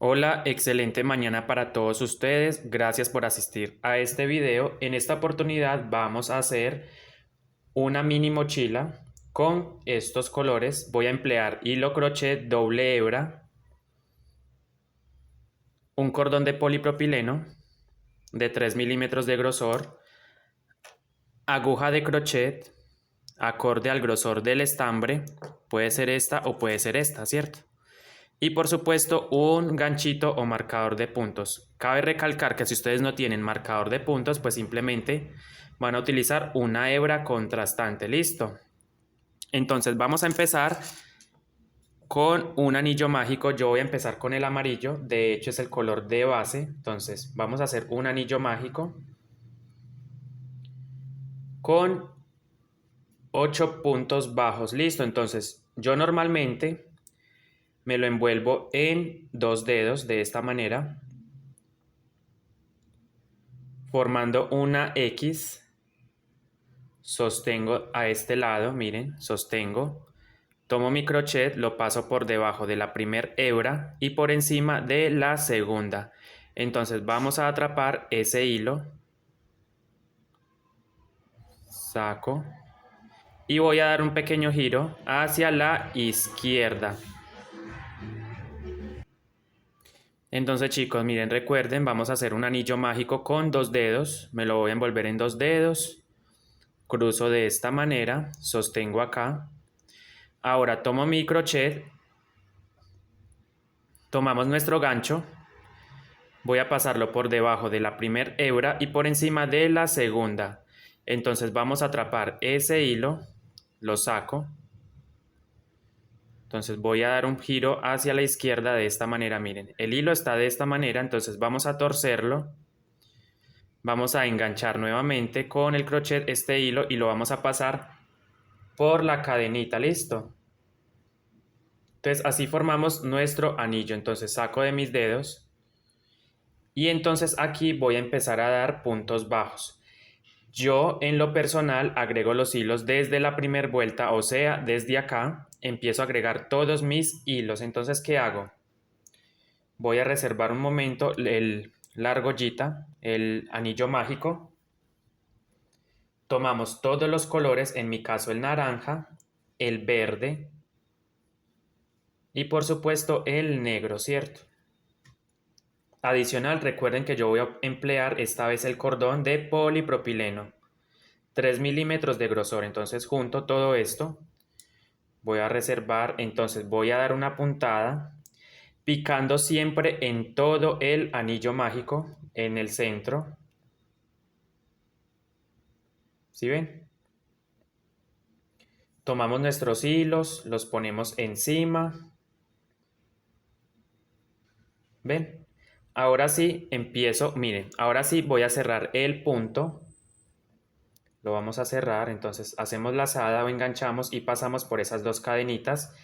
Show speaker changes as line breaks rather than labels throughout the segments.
Hola, excelente mañana para todos ustedes. Gracias por asistir a este video. En esta oportunidad vamos a hacer una mini mochila con estos colores. Voy a emplear hilo crochet doble hebra, un cordón de polipropileno de 3 milímetros de grosor, aguja de crochet acorde al grosor del estambre. Puede ser esta o puede ser esta, ¿cierto? Y por supuesto un ganchito o marcador de puntos. Cabe recalcar que si ustedes no tienen marcador de puntos, pues simplemente van a utilizar una hebra contrastante. Listo. Entonces vamos a empezar con un anillo mágico. Yo voy a empezar con el amarillo. De hecho es el color de base. Entonces vamos a hacer un anillo mágico con 8 puntos bajos. Listo. Entonces yo normalmente me lo envuelvo en 2 dedos de esta manera, formando una X. Sostengo a este lado, miren, sostengo. Tomo mi crochet, lo paso por debajo de la primera hebra y por encima de la segunda. Entonces vamos a atrapar ese hilo. Saco. Y voy a dar un pequeño giro hacia la izquierda. Entonces chicos, miren, recuerden, vamos a hacer un anillo mágico con 2 dedos. Me lo voy a envolver en 2 dedos. Cruzo de esta manera, sostengo acá. Ahora tomo mi crochet, tomamos nuestro gancho, voy a pasarlo por debajo de la primera hebra y por encima de la segunda. Entonces vamos a atrapar ese hilo, lo saco. Entonces voy a dar un giro hacia la izquierda de esta manera, miren. El hilo está de esta manera, entonces vamos a torcerlo. Vamos a enganchar nuevamente con el crochet este hilo y lo vamos a pasar por la cadenita, ¿listo? Entonces así formamos nuestro anillo. Entonces saco de mis dedos y entonces aquí voy a empezar a dar puntos bajos. Yo en lo personal agrego los hilos desde la primera vuelta, o sea, desde acá empiezo a agregar todos mis hilos. Entonces, ¿qué hago? Voy a reservar un momento la argollita, el anillo mágico. Tomamos todos los colores, en mi caso el naranja, el verde y por supuesto el negro, ¿cierto? Adicional, recuerden que yo voy a emplear esta vez el cordón de polipropileno, 3 milímetros de grosor. Entonces junto todo esto, voy a reservar, entonces voy a dar una puntada, picando siempre en todo el anillo mágico, en el centro. ¿Sí ven? Tomamos nuestros hilos, los ponemos encima. ¿Ven? Ahora sí empiezo, miren, ahora sí voy a cerrar el punto. Lo vamos a cerrar, entonces hacemos lazada o enganchamos y pasamos por esas dos cadenitas.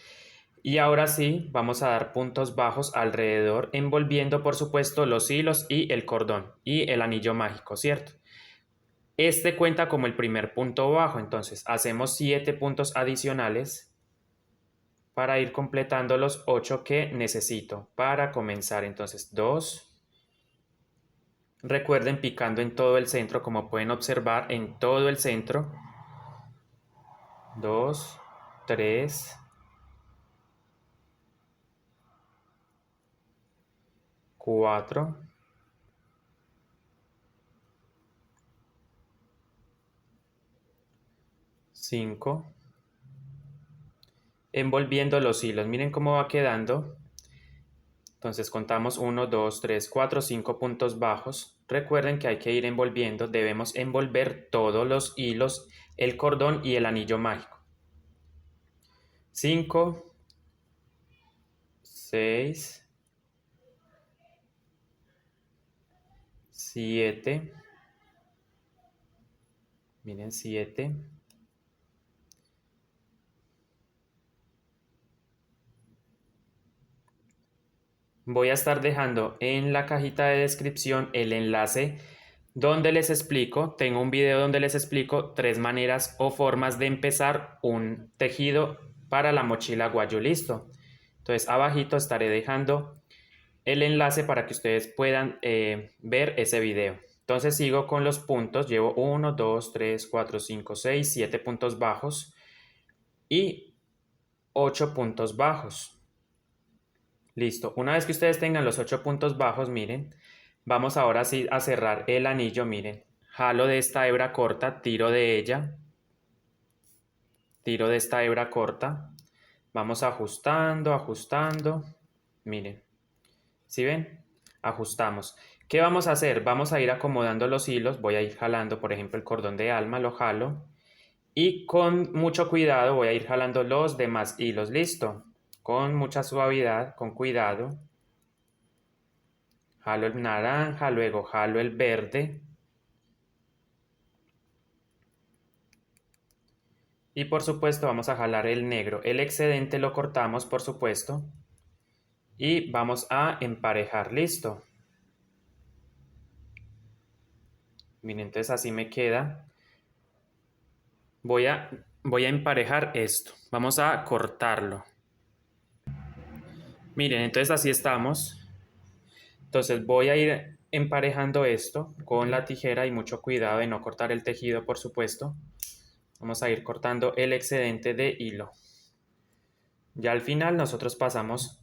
Y ahora sí vamos a dar puntos bajos alrededor, envolviendo por supuesto los hilos y el cordón y el anillo mágico, ¿cierto? Este cuenta como el primer punto bajo, entonces hacemos 7 puntos adicionales para ir completando los 8 que necesito para comenzar. Entonces 2. Recuerden picando en todo el centro, como pueden observar, en todo el centro. 2, 3, 4, 5. Envolviendo los hilos. Miren cómo va quedando. Entonces contamos 1, 2, 3, 4, 5 puntos bajos. Recuerden que hay que ir envolviendo. Debemos envolver todos los hilos, el cordón y el anillo mágico. 5, 6, 7. Miren, 7. Voy a estar dejando en la cajita de descripción el enlace donde les explico, tengo un video donde les explico 3 maneras o formas de empezar un tejido para la mochila Guayu. Listo. Entonces abajito estaré dejando el enlace para que ustedes puedan ver ese video. Entonces sigo con los puntos, llevo 1, 2, 3, 4, 5, 6, 7 puntos bajos y 8 puntos bajos. Listo, una vez que ustedes tengan los 8 puntos bajos, miren, vamos ahora sí a cerrar el anillo, miren. Jalo de esta hebra corta, tiro de ella, tiro de esta hebra corta, vamos ajustando, ajustando, miren, ¿sí ven? Ajustamos. ¿Qué vamos a hacer? Vamos a ir acomodando los hilos, voy a ir jalando, por ejemplo, el cordón de alma, lo jalo, y con mucho cuidado voy a ir jalando los demás hilos, ¿listo? Con mucha suavidad, con cuidado. Jalo el naranja, luego jalo el verde. Y por supuesto vamos a jalar el negro. El excedente lo cortamos, por supuesto. Y vamos a emparejar, ¿listo? Miren, entonces así me queda. Voy a emparejar esto. Vamos a cortarlo. Miren, entonces así estamos. Entonces voy a ir emparejando esto con la tijera y mucho cuidado de no cortar el tejido, por supuesto. Vamos a ir cortando el excedente de hilo. Ya al final nosotros pasamos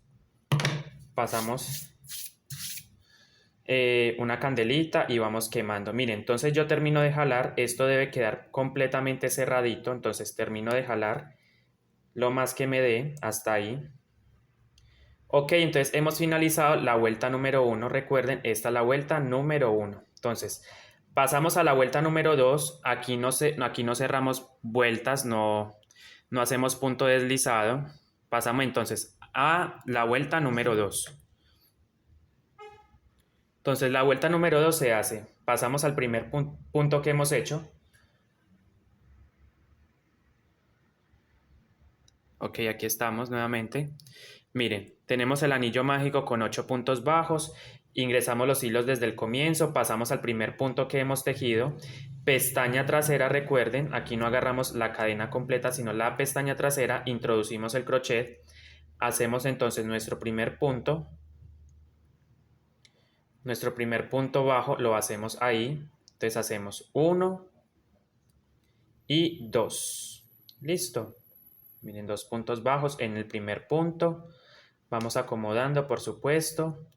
una candelita y vamos quemando. Miren, entonces yo termino de jalar, esto debe quedar completamente cerradito, entonces termino de jalar lo más que me dé hasta ahí. Ok, entonces hemos finalizado la vuelta número 1, recuerden, esta es la vuelta número 1. Entonces, pasamos a la vuelta número 2, aquí no cerramos vueltas, no hacemos punto deslizado. Pasamos entonces a la vuelta número 2. Entonces la vuelta número 2 se hace, pasamos al primer punto que hemos hecho. Ok, aquí estamos nuevamente. Miren, tenemos el anillo mágico con 8 puntos bajos, ingresamos los hilos desde el comienzo, pasamos al primer punto que hemos tejido, pestaña trasera, recuerden, aquí no agarramos la cadena completa, sino la pestaña trasera, introducimos el crochet, hacemos entonces nuestro primer punto bajo lo hacemos ahí, entonces hacemos 1 y 2, listo. Miren, 2 puntos bajos en el primer punto. Vamos acomodando, por supuesto.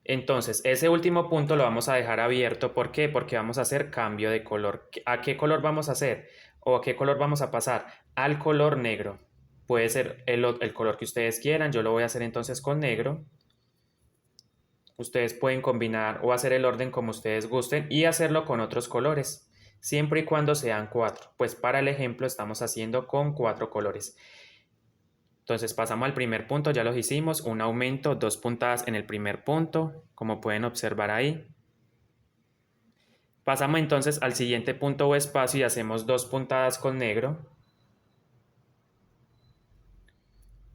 Entonces, ese último punto lo vamos a dejar abierto. ¿Por qué? Porque vamos a hacer cambio de color. ¿A qué color vamos a hacer? ¿O a qué color vamos a pasar? Al color negro. Puede ser el color que ustedes quieran. Yo lo voy a hacer entonces con negro. Ustedes pueden combinar o hacer el orden como ustedes gusten y hacerlo con otros colores, siempre y cuando sean 4. Pues para el ejemplo estamos haciendo con 4 colores. Entonces pasamos al primer punto, ya los hicimos, un aumento, 2 puntadas en el primer punto, como pueden observar ahí. Pasamos entonces al siguiente punto o espacio y hacemos 2 puntadas con negro.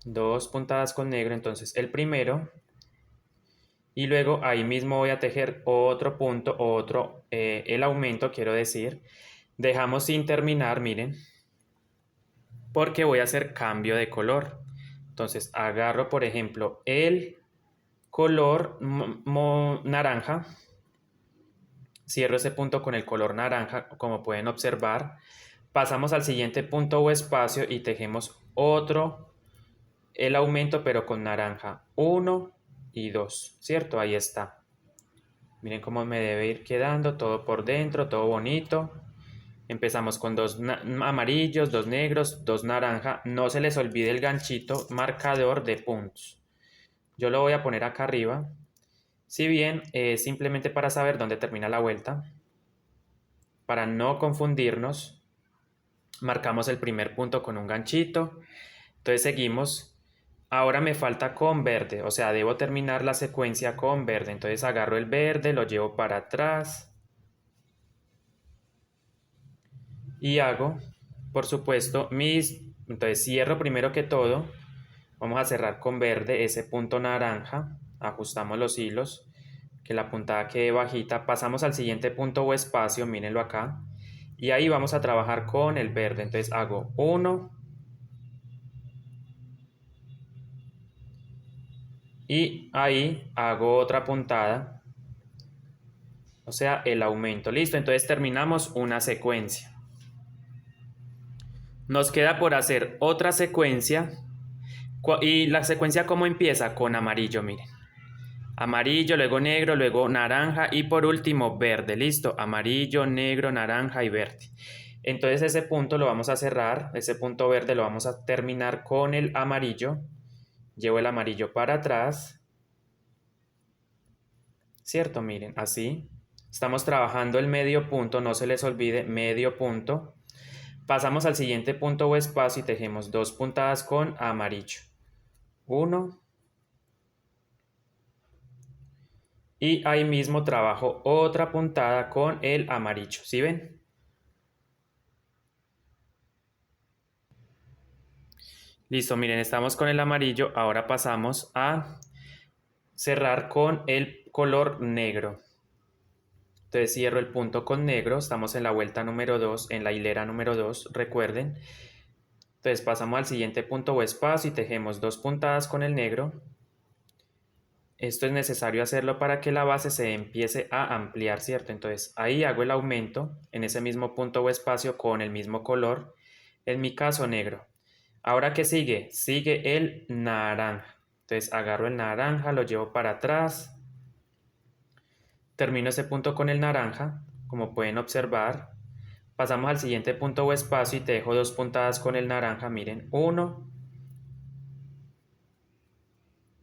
2 puntadas con negro, entonces el primero. Y luego ahí mismo voy a tejer otro punto, el aumento quiero decir. Dejamos sin terminar, miren, porque voy a hacer cambio de color. Entonces agarro, por ejemplo, el color naranja, cierro ese punto con el color naranja, como pueden observar, pasamos al siguiente punto o espacio y tejemos el aumento pero con naranja, 1 y 2, ¿cierto? Ahí está. Miren cómo me debe ir quedando todo por dentro, todo bonito. Empezamos con 2 amarillos, 2 negros, 2 naranja. No se les olvide el ganchito marcador de puntos. Yo lo voy a poner acá arriba. Si bien simplemente para saber dónde termina la vuelta, para no confundirnos, marcamos el primer punto con un ganchito. Entonces seguimos. Ahora me falta con verde, o sea, debo terminar la secuencia con verde. Entonces agarro el verde, lo llevo para atrás y hago, por supuesto, entonces cierro primero que todo. Vamos a cerrar con verde ese punto naranja, ajustamos los hilos, que la puntada quede bajita, pasamos al siguiente punto o espacio, mírenlo acá, y ahí vamos a trabajar con el verde. Entonces hago 1 y ahí hago otra puntada, o sea, el aumento. Listo, entonces terminamos una secuencia. Nos queda por hacer otra secuencia. ¿Y la secuencia cómo empieza? Con amarillo, miren. Amarillo, luego negro, luego naranja y por último verde. Listo, amarillo, negro, naranja y verde. Entonces ese punto lo vamos a cerrar, ese punto verde lo vamos a terminar con el amarillo. Llevo el amarillo para atrás. ¿Cierto? Miren, así. Estamos trabajando el medio punto, no se les olvide, medio punto. Pasamos al siguiente punto o espacio y tejemos 2 puntadas con amarillo. 1. Y ahí mismo trabajo otra puntada con el amarillo. ¿Sí ven? Listo, miren, estamos con el amarillo. Ahora pasamos a cerrar con el color negro. Entonces cierro el punto con negro. Estamos en la vuelta número 2, en la hilera número 2, recuerden. Entonces pasamos al siguiente punto o espacio y tejemos 2 puntadas con el negro. Esto es necesario hacerlo para que la base se empiece a ampliar, ¿cierto? Entonces ahí hago el aumento en ese mismo punto o espacio con el mismo color, en mi caso negro. Ahora, ¿qué sigue? Sigue el naranja. Entonces agarro el naranja, lo llevo para atrás. Termino ese punto con el naranja, como pueden observar. Pasamos al siguiente punto o espacio y tejo 2 puntadas con el naranja, miren, 1.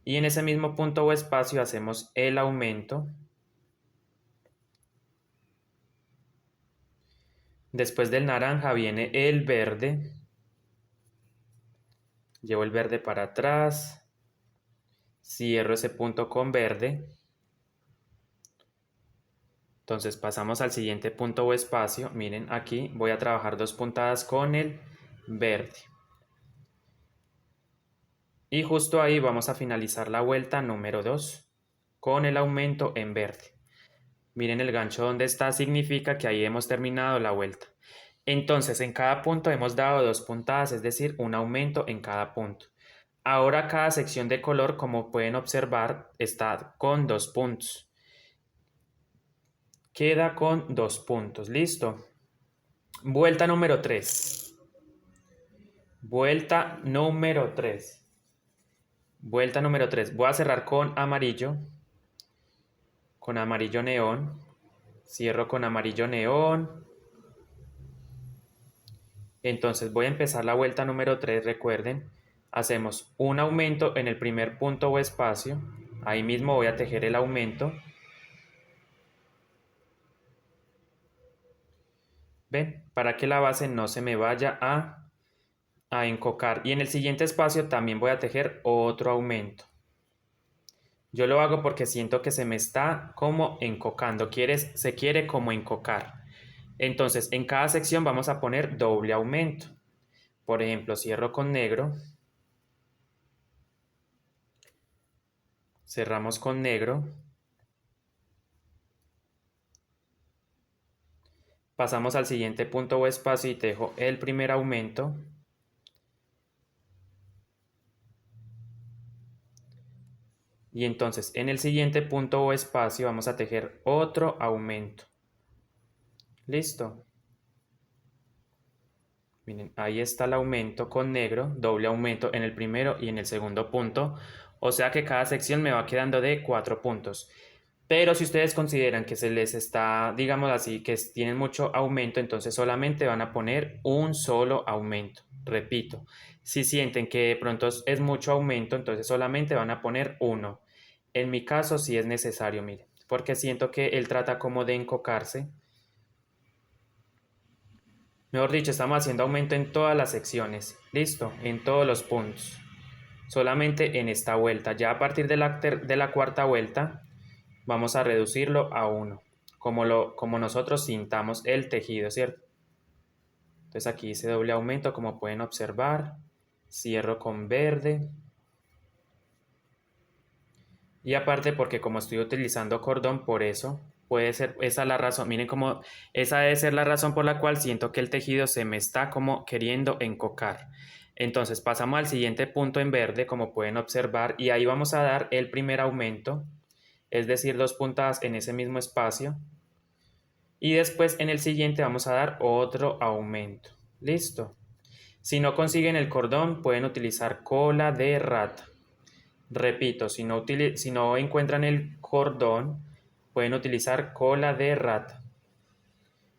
Y en ese mismo punto o espacio hacemos el aumento. Después del naranja viene el verde. Llevo el verde para atrás. Cierro ese punto con verde. Entonces pasamos al siguiente punto o espacio. Miren, aquí voy a trabajar 2 puntadas con el verde. Y justo ahí vamos a finalizar la vuelta número 2 con el aumento en verde. Miren el gancho donde está, significa que ahí hemos terminado la vuelta. Entonces en cada punto hemos dado 2 puntadas, es decir, un aumento en cada punto. Ahora cada sección de color, como pueden observar, está con 2 puntos. Queda con 2 puntos, listo. Vuelta número 3. Vuelta número 3. Vuelta número 3. Voy a cerrar con amarillo neón. Cierro con amarillo neón. Entonces voy a empezar la vuelta número 3, recuerden. Hacemos un aumento en el primer punto o espacio. Ahí mismo voy a tejer el aumento. ¿Ven? Para que la base no se me vaya a encocar. Y en el siguiente espacio también voy a tejer otro aumento. Yo lo hago porque siento que se me está como encocando. Se quiere como encocar. Entonces, en cada sección vamos a poner doble aumento. Por ejemplo, cierro con negro. Cerramos con negro. Pasamos al siguiente punto o espacio y tejo el primer aumento. Y entonces en el siguiente punto o espacio vamos a tejer otro aumento. Listo. Miren, ahí está el aumento con negro, doble aumento en el primero y en el segundo punto. O sea que cada sección me va quedando de 4 puntos. Pero si ustedes consideran que se les está, digamos así, que tienen mucho aumento, entonces solamente van a poner un solo aumento. Repito, si sienten que de pronto es mucho aumento, entonces solamente van a poner uno. En mi caso sí es necesario, miren, porque siento que él trata como de encocarse. Mejor dicho, estamos haciendo aumento en todas las secciones. Listo, en todos los puntos. Solamente en esta vuelta. Ya a partir de la cuarta vuelta vamos a reducirlo a 1. Como nosotros sintamos el tejido, ¿cierto? Entonces aquí hice doble aumento, como pueden observar. Cierro con verde. Y aparte porque como estoy utilizando cordón, por eso puede ser esa la razón. Miren cómo esa debe ser la razón por la cual siento que el tejido se me está como queriendo encocar. Entonces pasamos al siguiente punto en verde, como pueden observar, y ahí vamos a dar el primer aumento, es decir, 2 puntadas en ese mismo espacio. Y después en el siguiente vamos a dar otro aumento. Listo. Si no consiguen el cordón, pueden utilizar cola de rata. Repito, si no encuentran el cordón, pueden utilizar cola de rata.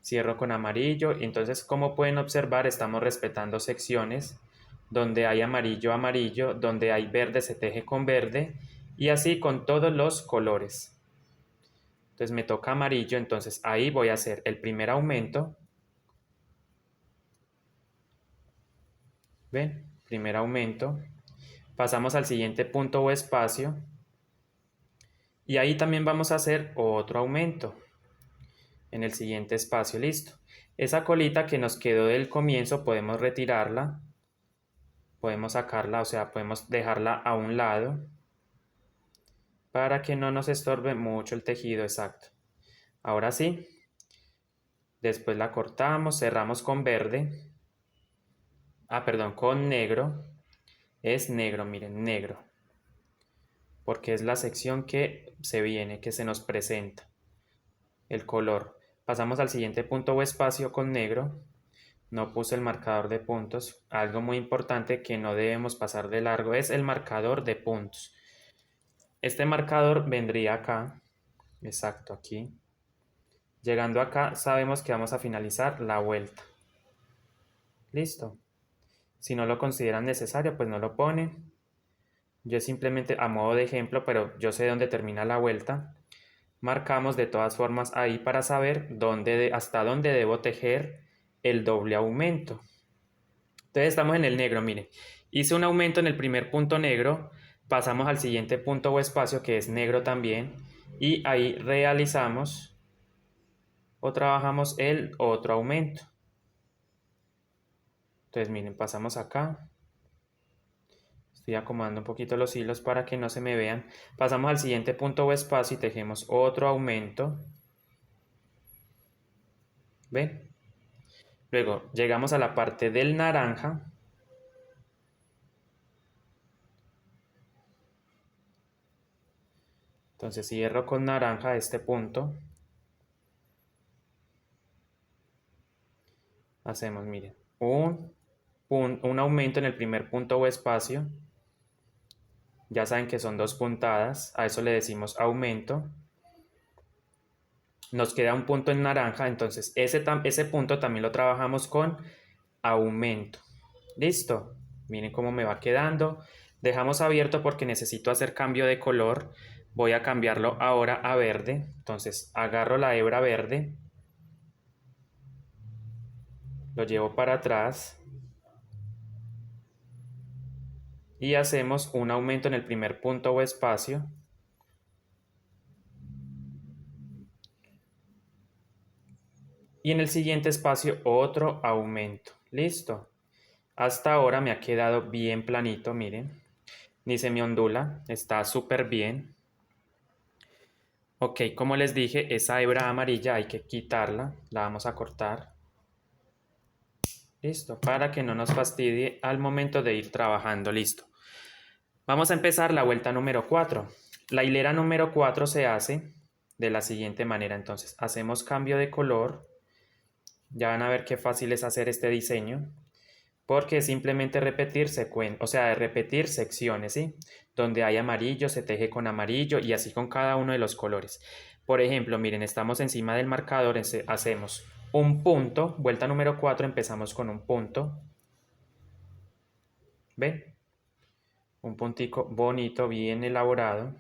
Cierro con amarillo y entonces, como pueden observar, estamos respetando secciones donde hay amarillo, amarillo, donde hay verde se teje con verde y así con todos los colores. Entonces me toca amarillo, entonces ahí voy a hacer el primer aumento. ¿Ven? Primer aumento. Pasamos al siguiente punto o espacio y ahí también vamos a hacer otro aumento en el siguiente espacio. Listo. Esa colita que nos quedó del comienzo podemos retirarla, podemos sacarla, o sea, podemos dejarla a un lado para que no nos estorbe mucho el tejido. Exacto. Ahora sí, después la cortamos, cerramos con verde, perdón, con negro. Es negro, miren, negro, porque es la sección que se viene, que se nos presenta el color. Pasamos al siguiente punto o espacio con negro. No puse el marcador de puntos. Algo muy importante que no debemos pasar de largo es el marcador de puntos. Este marcador vendría acá, exacto aquí. Llegando acá sabemos que vamos a finalizar la vuelta. Listo. Si no lo consideran necesario, pues no lo ponen. Yo simplemente a modo de ejemplo, pero yo sé dónde termina la vuelta. Marcamos de todas formas ahí para saber hasta dónde debo tejer el doble aumento. Entonces estamos en el negro, miren. Hice un aumento en el primer punto negro, pasamos al siguiente punto o espacio que es negro también y ahí realizamos o trabajamos el otro aumento. Entonces miren, pasamos acá. Estoy acomodando un poquito los hilos para que no se me vean. Pasamos al siguiente punto o espacio y tejemos otro aumento. ¿Ven? Luego llegamos a la parte del naranja. Entonces cierro con naranja este punto. Hacemos, miren, un aumento en el primer punto o espacio. Ya saben que son 2 puntadas. A eso le decimos aumento. Nos queda un punto en naranja. Entonces ese punto también lo trabajamos con aumento. Listo. Miren cómo me va quedando. Dejamos abierto porque necesito hacer cambio de color. Voy a cambiarlo ahora a verde. Entonces agarro la hebra verde. Lo llevo para atrás. Y hacemos un aumento en el primer punto o espacio. Y en el siguiente espacio otro aumento. Listo. Hasta ahora me ha quedado bien planito, miren. Ni se me ondula, está súper bien. Ok, como les dije, esa hebra amarilla hay que quitarla, la vamos a cortar. Listo, para que no nos fastidie al momento de ir trabajando, listo. Vamos a empezar la vuelta número 4. La hilera número 4 se hace de la siguiente manera, entonces hacemos cambio de color. Ya van a ver qué fácil es hacer este diseño. Porque es simplemente repetir repetir secciones, ¿sí? Donde hay amarillo, se teje con amarillo y así con cada uno de los colores. Por ejemplo, miren, estamos encima del marcador, hacemos un punto, vuelta número 4, empezamos con un punto. ¿Ven? Un puntico bonito, bien elaborado.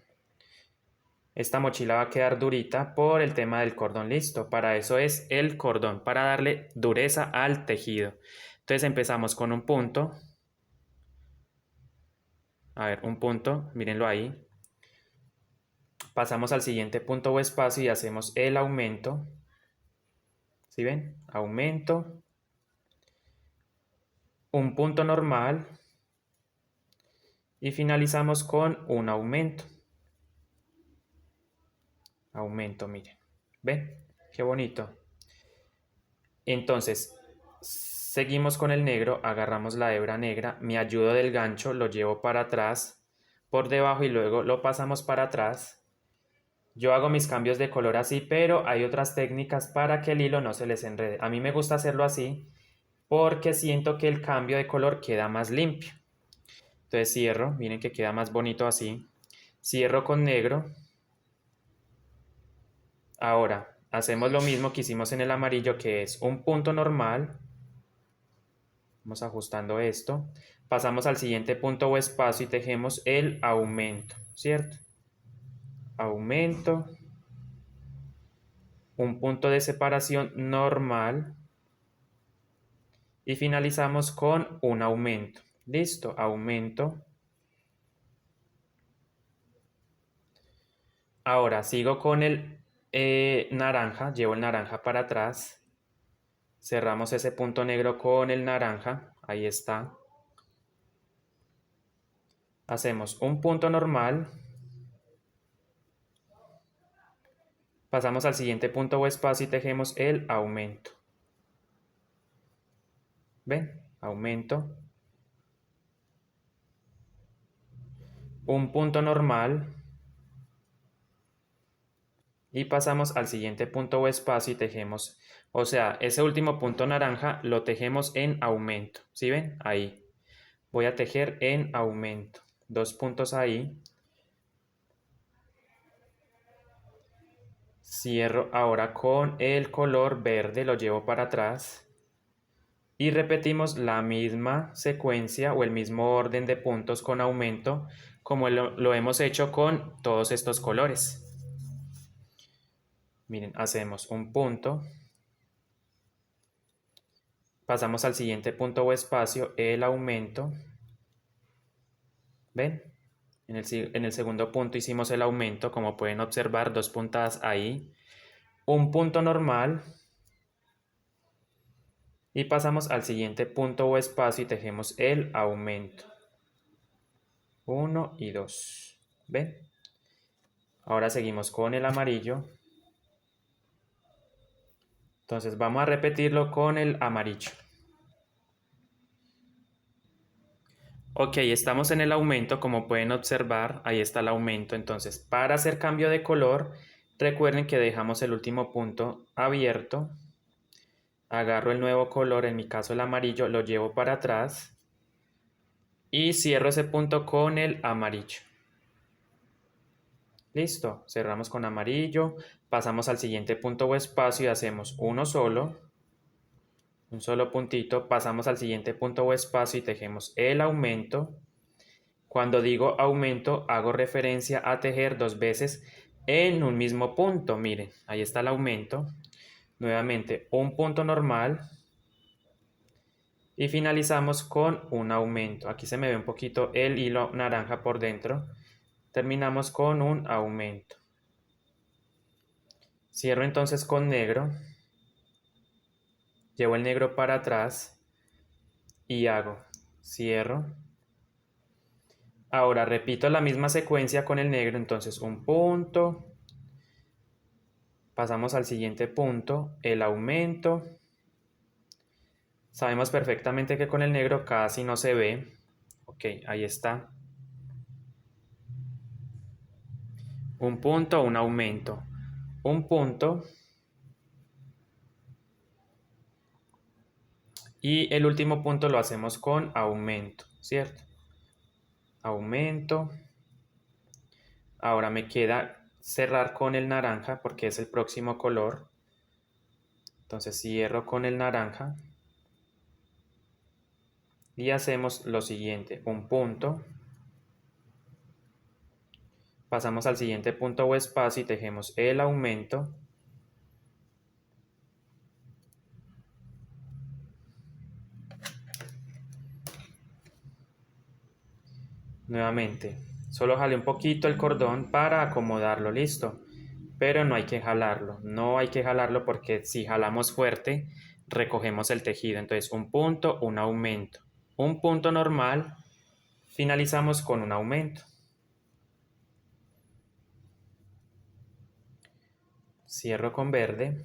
Esta mochila va a quedar durita por el tema del cordón. Listo, para eso es el cordón, para darle dureza al tejido. Entonces empezamos con un punto. A ver, un punto, mírenlo ahí. Pasamos al siguiente punto o espacio y hacemos el aumento. ¿Sí ven? Aumento. Un punto normal. Y finalizamos con un aumento. Aumento, miren. ¿Ven? Qué bonito. Entonces, Seguimos con el negro, agarramos la hebra negra, me ayudo del gancho, lo llevo para atrás, por debajo y luego lo pasamos para atrás. Yo hago mis cambios de color así, pero hay otras técnicas para que el hilo no se les enrede. A mí me gusta hacerlo así porque siento que el cambio de color queda más limpio. Entonces cierro, miren que queda más bonito así. Cierro con negro. Ahora hacemos lo mismo que hicimos en el amarillo, que es un punto normal. Vamos ajustando esto. Pasamos al siguiente punto o espacio y tejemos el aumento, ¿cierto? Aumento. Un punto de separación normal. Y finalizamos con un aumento. Listo, aumento. Ahora sigo con el naranja, llevo el naranja para atrás. Cerramos ese punto negro con el naranja, ahí está. Hacemos un punto normal. Pasamos al siguiente punto o espacio y tejemos el aumento. ¿Ven? Aumento. Un punto normal. Y pasamos al siguiente punto o espacio y tejemos, o sea, ese último punto naranja lo tejemos en aumento, ¿sí ven? Ahí. Voy a tejer en aumento. Dos puntos ahí. Cierro ahora con el color verde, lo llevo para atrás. Y repetimos la misma secuencia o el mismo orden de puntos con aumento como lo hemos hecho con todos estos colores. Miren, hacemos un punto. Pasamos al siguiente punto o espacio, el aumento. ¿Ven? En el segundo punto hicimos el aumento, como pueden observar, dos puntadas ahí. Un punto normal. Y pasamos al siguiente punto o espacio y tejemos el aumento. 1 y 2. ¿Ven? Ahora seguimos con el amarillo. Entonces vamos a repetirlo con el amarillo. Ok, estamos en el aumento, como pueden observar, ahí está el aumento. Entonces, para hacer cambio de color, recuerden que dejamos el último punto abierto. Agarro el nuevo color, en mi caso el amarillo, lo llevo para atrás y cierro ese punto con el amarillo. Listo, cerramos con amarillo, pasamos al siguiente punto o espacio y hacemos uno solo, un solo puntito, pasamos al siguiente punto o espacio y tejemos el aumento. Cuando digo aumento, hago referencia a tejer dos veces en un mismo punto. Miren, ahí está el aumento. Nuevamente, un punto normal. Y finalizamos con un aumento. Aquí se me ve un poquito el hilo naranja por dentro. Terminamos con un aumento. Cierro entonces con negro. Llevo el negro para atrás y hago cierro. Ahora repito la misma secuencia con el negro, entonces un punto. Pasamos al siguiente punto, el aumento. Sabemos perfectamente que con el negro casi no se ve. Ok, ahí está. Un punto, un aumento. Un punto. Y el último punto lo hacemos con aumento, ¿cierto? Aumento. Ahora me queda cerrar con el naranja porque es el próximo color. Entonces cierro con el naranja. Y hacemos lo siguiente, un punto. Pasamos al siguiente punto o espacio y tejemos el aumento. Nuevamente, solo jale un poquito el cordón para acomodarlo, listo. Pero no hay que jalarlo, no hay que jalarlo porque si jalamos fuerte, recogemos el tejido. Entonces, un punto, un aumento. Un punto normal, finalizamos con un aumento. Cierro con verde.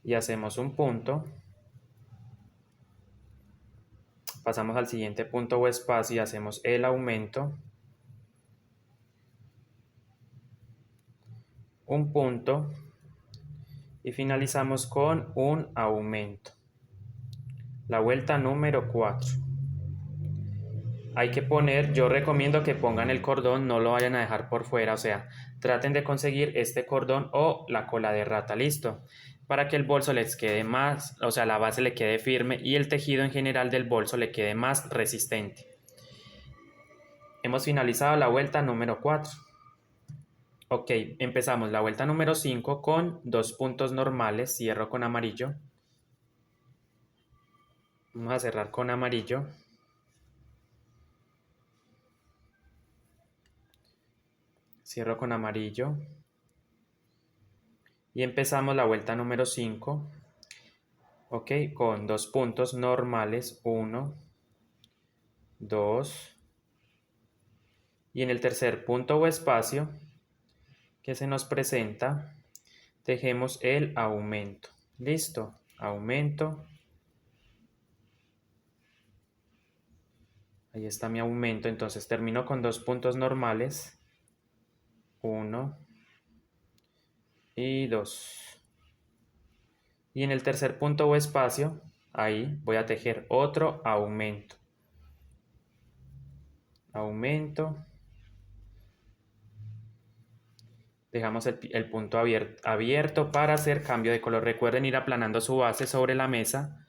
y hacemos un punto. Pasamos al siguiente punto o espacio y hacemos el aumento. Un punto y finalizamos con un aumento. La vuelta número 4. Hay que poner, yo recomiendo que pongan el cordón, no lo vayan a dejar por fuera, o sea, traten de conseguir este cordón o la cola de rata, listo, para que el bolso les quede más, o sea, la base le quede firme y el tejido en general del bolso le quede más resistente. Hemos finalizado la vuelta número 4. Ok, empezamos la vuelta número 5 con 2 puntos normales, cierro con amarillo. Vamos a cerrar con amarillo. Cierro con amarillo. Y empezamos la vuelta número 5. Ok, con 2 puntos normales, 1, 2. Y en el tercer punto o espacio que se nos presenta, tejemos el aumento. Listo, aumento. Ahí está mi aumento, entonces termino con 2 puntos normales, 1 y 2. Y en el tercer punto o espacio, ahí voy a tejer otro aumento. Aumento. Dejamos el punto abierto para hacer cambio de color. Recuerden ir aplanando su base sobre la mesa.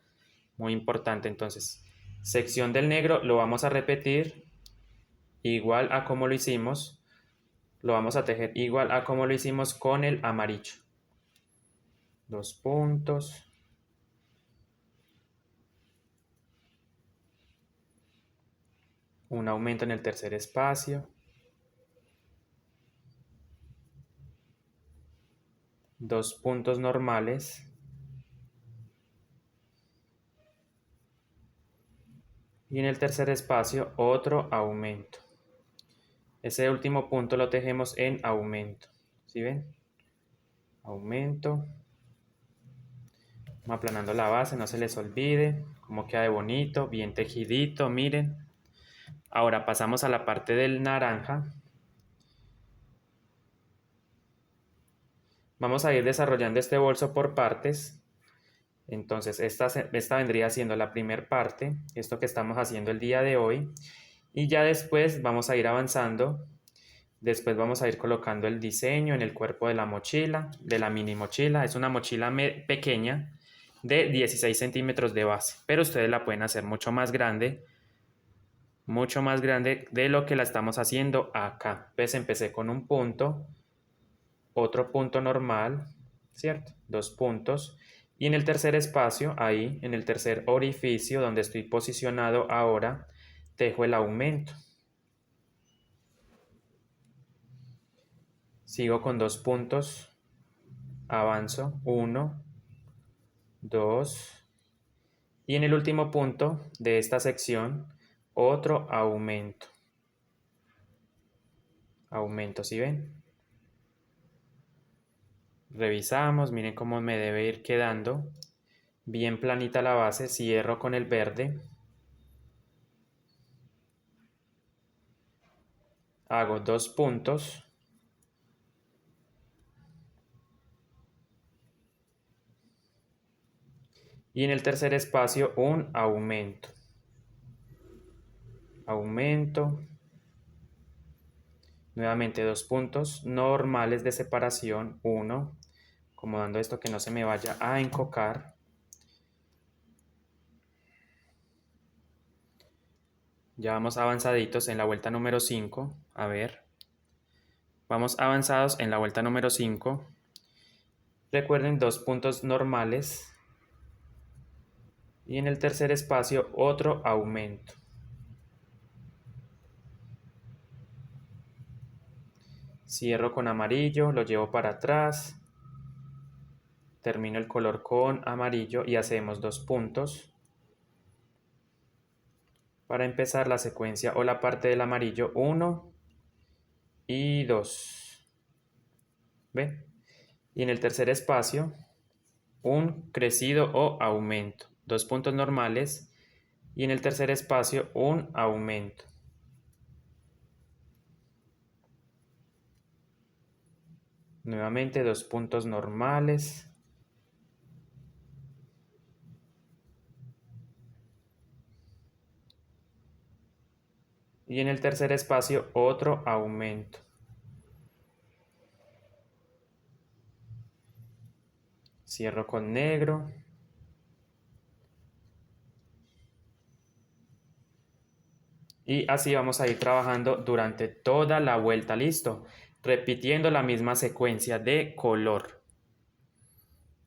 Muy importante, entonces. Sección del negro lo vamos a repetir igual a como lo hicimos. Lo vamos a tejer igual a como lo hicimos con el amarillo. 2 puntos. Un aumento en el tercer espacio. 2 puntos normales. Y en el tercer espacio otro aumento. Ese último punto lo tejemos en aumento. ¿Sí ven? Aumento. Vamos aplanando la base, no se les olvide. Cómo queda de bonito, bien tejidito, miren. Ahora pasamos a la parte del naranja. Vamos a ir desarrollando este bolso por partes. Entonces esta vendría siendo la primera parte, esto que estamos haciendo el día de hoy. Y ya después vamos a ir avanzando. Después vamos a ir colocando el diseño en el cuerpo de la mochila, de la mini mochila. Es una mochila pequeña de 16 centímetros de base, pero ustedes la pueden hacer mucho más grande de lo que la estamos haciendo acá. Pues empecé con un punto, otro punto normal, ¿cierto? 2 puntos. Y en el tercer espacio, ahí, en el tercer orificio donde estoy posicionado ahora, tejo el aumento. Sigo con 2 puntos, avanzo, 1, 2. Y en el último punto de esta sección, otro aumento. Aumento, ¿sí ven? Revisamos, miren cómo me debe ir quedando. Bien planita la base, cierro con el verde. Hago 2 puntos. Y en el tercer espacio un aumento. Aumento. Nuevamente 2 puntos normales de separación. 1. Acomodando esto que no se me vaya a encocar. Ya vamos avanzaditos en la vuelta número 5. A ver. Vamos avanzados en la vuelta número 5. Recuerden 2 puntos normales. Y en el tercer espacio otro aumento. Cierro con amarillo, lo llevo para atrás. Termino el color con amarillo y hacemos 2 puntos. Para empezar la secuencia o la parte del amarillo, 1 y 2. ¿Ven? Y en el tercer espacio un crecido o aumento, 2 puntos normales, y en el tercer espacio un aumento. Nuevamente 2 puntos normales. Y en el tercer espacio otro aumento. Cierro con negro. Y así vamos a ir trabajando durante toda la vuelta, listo. Repitiendo la misma secuencia de color.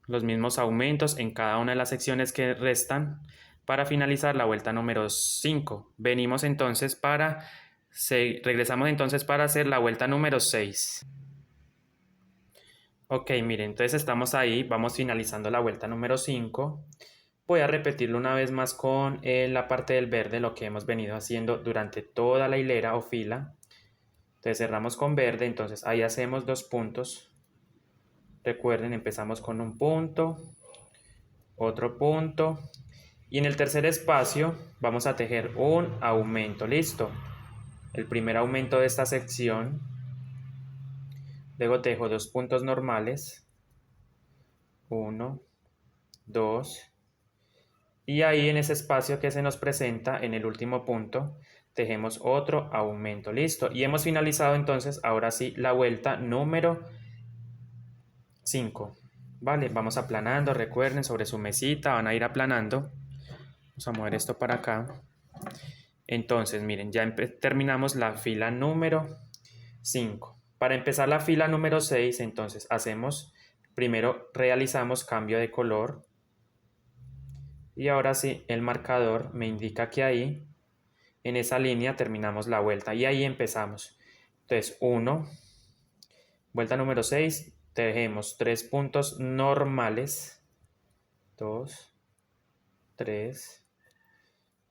Los mismos aumentos en cada una de las secciones que restan para finalizar la vuelta número 5. Regresamos entonces para hacer la vuelta número 6. Ok, miren, entonces estamos ahí, vamos finalizando la vuelta número 5. Voy a repetirlo una vez más con la parte del verde, lo que hemos venido haciendo durante toda la hilera o fila. Entonces cerramos con verde, entonces ahí hacemos 2 puntos. Recuerden, empezamos con un punto, otro punto, y en el tercer espacio vamos a tejer un aumento, listo. El primer aumento de esta sección, luego tejo 2 puntos normales, 1, 2, y ahí en ese espacio que se nos presenta en el último punto, tejemos otro aumento, listo. Y hemos finalizado entonces, ahora sí, la vuelta número 5. Vale, vamos aplanando, recuerden, sobre su mesita, van a ir aplanando. Vamos a mover esto para acá. Entonces, miren, ya terminamos la fila número 5. Para empezar la fila número 6, entonces primero realizamos cambio de color. Y ahora sí, el marcador me indica que ahí, en esa línea, terminamos la vuelta. Y ahí empezamos. Entonces, 1, vuelta número 6, tejemos 3 puntos normales. 2, 3.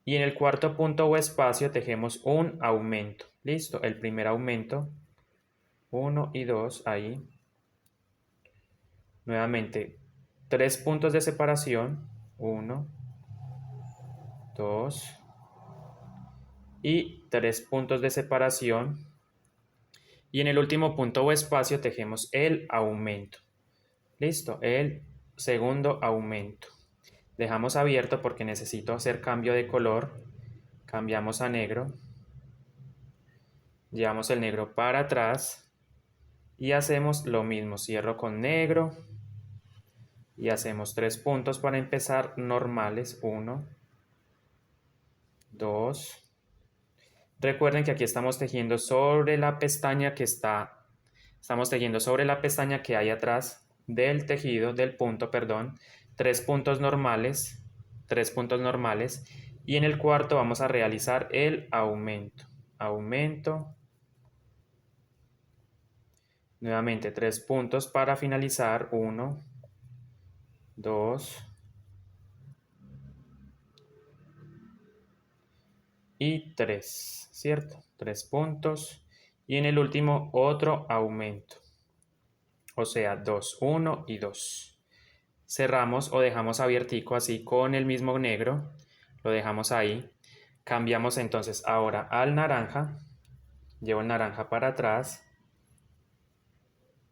Y en el cuarto punto o espacio tejemos un aumento. Listo, el primer aumento. 1 y 2 ahí. Nuevamente, 3 puntos de separación. 1, 2 y 3 puntos de separación. Y en el último punto o espacio tejemos el aumento. Listo, el segundo aumento. Dejamos abierto porque necesito hacer cambio de color. Cambiamos a negro. Llevamos el negro para atrás. Y hacemos lo mismo. Cierro con negro. Y hacemos 3 puntos para empezar normales. 1, 2. Recuerden que aquí estamos tejiendo sobre la pestaña estamos tejiendo sobre la pestaña que hay atrás del tejido, del punto, perdón, 3 puntos normales, 3 puntos normales, y en el cuarto vamos a realizar el aumento, aumento, nuevamente 3 puntos para finalizar, 1, 2, y 3, ¿cierto? 3 puntos. Y en el último otro aumento. O sea, 2, 1 y 2. Cerramos o dejamos abiertico así con el mismo negro. Lo dejamos ahí. Cambiamos entonces ahora al naranja. Llevo el naranja para atrás.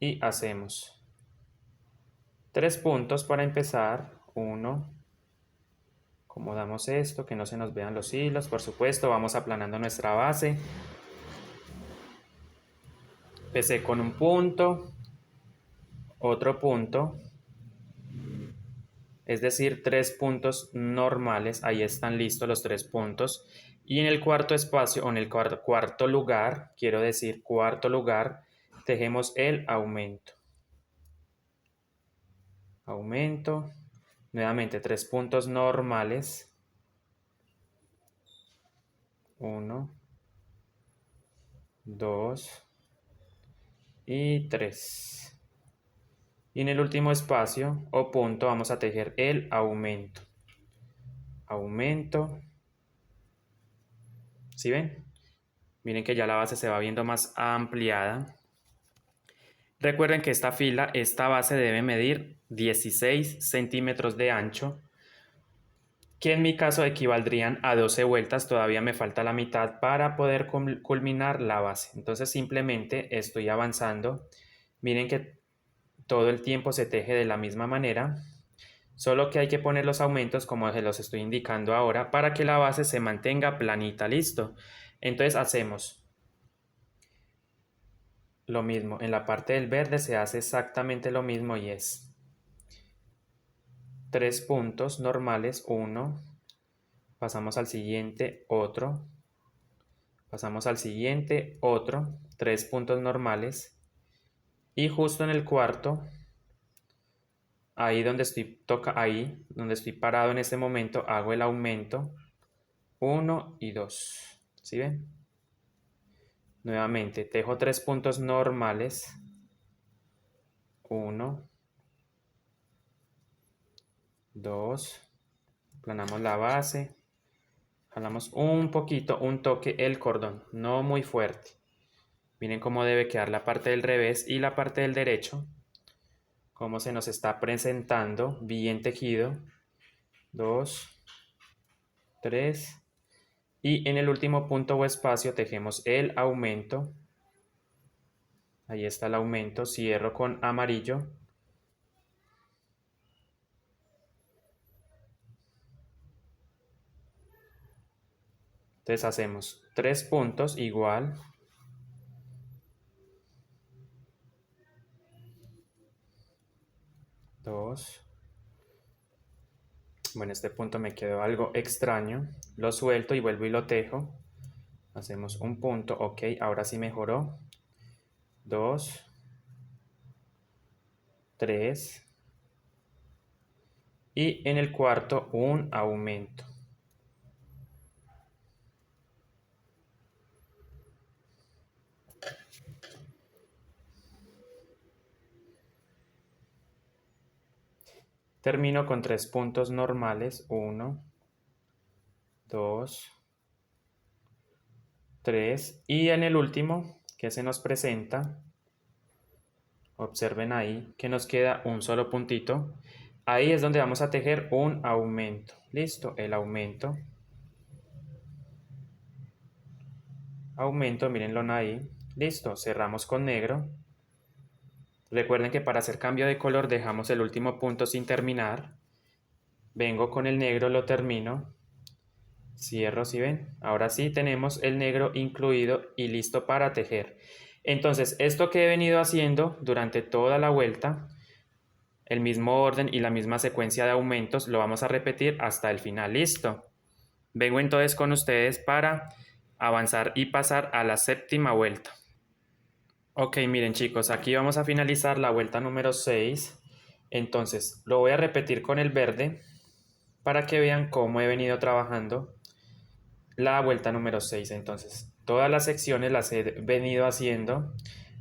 Y hacemos 3 puntos para empezar. 1. Acomodamos esto, que no se nos vean los hilos, por supuesto, vamos aplanando nuestra base. Empecé con un punto, otro punto, es decir, 3 puntos normales, ahí están listos los 3 puntos. Y en el cuarto espacio, o en el cuarto lugar, quiero decir cuarto lugar, tejemos el aumento. Aumento, nuevamente 3 puntos normales. 1, 2 y 3. Y en el último espacio o punto vamos a tejer el aumento. Aumento. ¿Sí ven? Miren que ya la base se va viendo más ampliada. Recuerden que esta base debe medir 16 centímetros de ancho, que en mi caso equivaldrían a 12 vueltas. Todavía me falta la mitad para poder culminar la base. Entonces simplemente estoy avanzando. Miren que todo el tiempo se teje de la misma manera, solo que hay que poner los aumentos como se los estoy indicando ahora para que la base se mantenga planita. Listo. Entonces hacemos lo mismo. En la parte del verde se hace exactamente lo mismo y es 3 puntos normales, 1, pasamos al siguiente, otro, pasamos al siguiente, otro, 3 puntos normales y justo en el cuarto, ahí donde estoy parado en este momento, hago el aumento 1 y 2. ¿Sí ven? Nuevamente, tejo 3 puntos normales, 1, 2, planamos la base, jalamos un poquito, un toque el cordón, no muy fuerte. Miren cómo debe quedar la parte del revés y la parte del derecho, cómo se nos está presentando, bien tejido. 2, 3, y en el último punto o espacio tejemos el aumento. Ahí está el aumento, cierro con amarillo. Entonces hacemos 3 puntos igual. 2. Bueno, este punto me quedó algo extraño. Lo suelto y vuelvo y lo tejo. Hacemos un punto, ok, ahora sí mejoró. 2, 3. Y en el cuarto un aumento. Termino con 3 puntos normales, 1, 2, 3. Y en el último que se nos presenta, observen ahí que nos queda un solo puntito. Ahí es donde vamos a tejer un aumento. Listo, el aumento. Aumento, mírenlo ahí. Listo, cerramos con negro. Recuerden que para hacer cambio de color dejamos el último punto sin terminar. Vengo con el negro, lo termino. Cierro, ¿sí ven? Ahora sí tenemos el negro incluido y listo para tejer. Entonces, esto que he venido haciendo durante toda la vuelta, el mismo orden y la misma secuencia de aumentos, lo vamos a repetir hasta el final. Listo. Vengo entonces con ustedes para avanzar y pasar a la séptima vuelta. Ok, miren chicos, aquí vamos a finalizar la vuelta número 6. Entonces, lo voy a repetir con el verde para que vean cómo he venido trabajando la vuelta número 6. Entonces, todas las secciones las he venido haciendo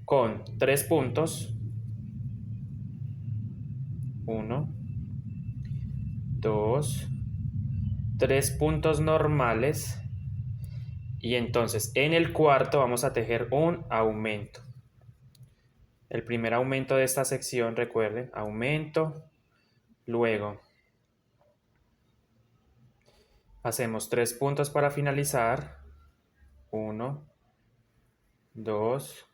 con 3 puntos. 1, 2, 3 puntos normales. Y entonces, en el cuarto vamos a tejer un aumento. El primer aumento de esta sección, recuerden, aumento, luego hacemos 3 puntos para finalizar, 1, 2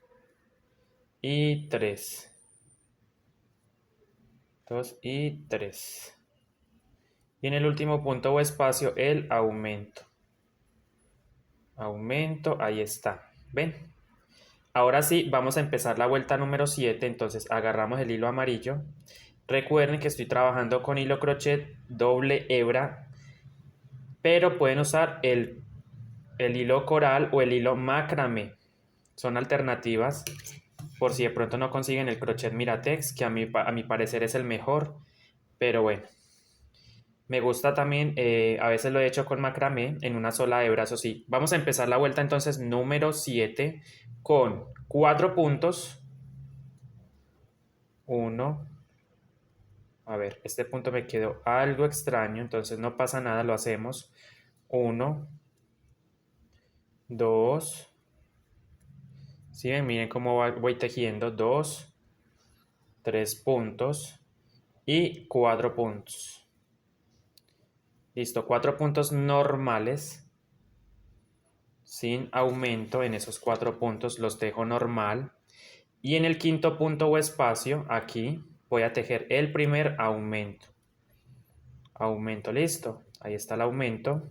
y 3, 2 y 3. Y en el último punto o espacio, el aumento. Aumento, ahí está, ¿ven? Ahora sí, vamos a empezar la vuelta número 7, entonces agarramos el hilo amarillo. Recuerden que estoy trabajando con hilo crochet doble hebra, pero pueden usar el hilo coral o el hilo macramé. Son alternativas por si de pronto no consiguen el crochet Miratex, que a mi parecer es el mejor, pero bueno. Me gusta también, a veces lo he hecho con macramé en una sola hebra, eso sí. Vamos a empezar la vuelta entonces número 7 con 4 puntos. 1, a ver, este punto me quedó algo extraño, entonces no pasa nada, lo hacemos. 1, 2, ¿sí ven? Miren cómo voy tejiendo. 2, 3 puntos y 4 puntos. Listo, 4 puntos normales, sin aumento en esos 4 puntos, los dejo normal. Y en el quinto punto o espacio, aquí, voy a tejer el primer aumento. Aumento, listo. Ahí está el aumento.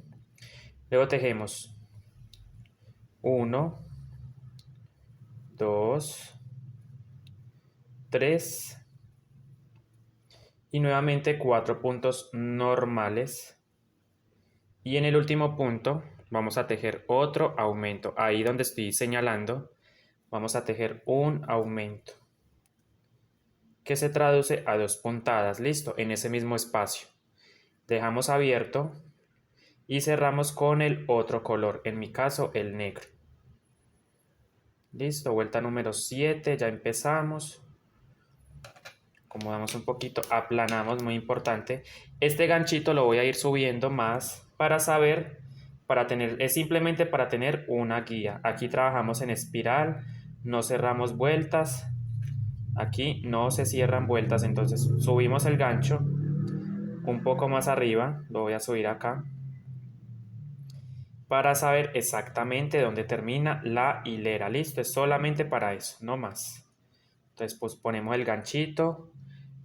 Luego tejemos 1, 2, 3 y nuevamente 4 puntos normales. Y en el último punto vamos a tejer otro aumento. Ahí donde estoy señalando, vamos a tejer un aumento que se traduce a 2 puntadas. Listo, en ese mismo espacio. Dejamos abierto y cerramos con el otro color, en mi caso el negro. Listo, vuelta número 7, ya empezamos. Acomodamos un poquito, aplanamos, muy importante. Este ganchito lo voy a ir subiendo más para saber, es simplemente para tener una guía. Aquí trabajamos en espiral, no cerramos vueltas. Aquí no se cierran vueltas, entonces subimos el gancho un poco más arriba, lo voy a subir acá, para saber exactamente dónde termina la hilera. Listo, es solamente para eso, no más. Entonces pues ponemos el ganchito,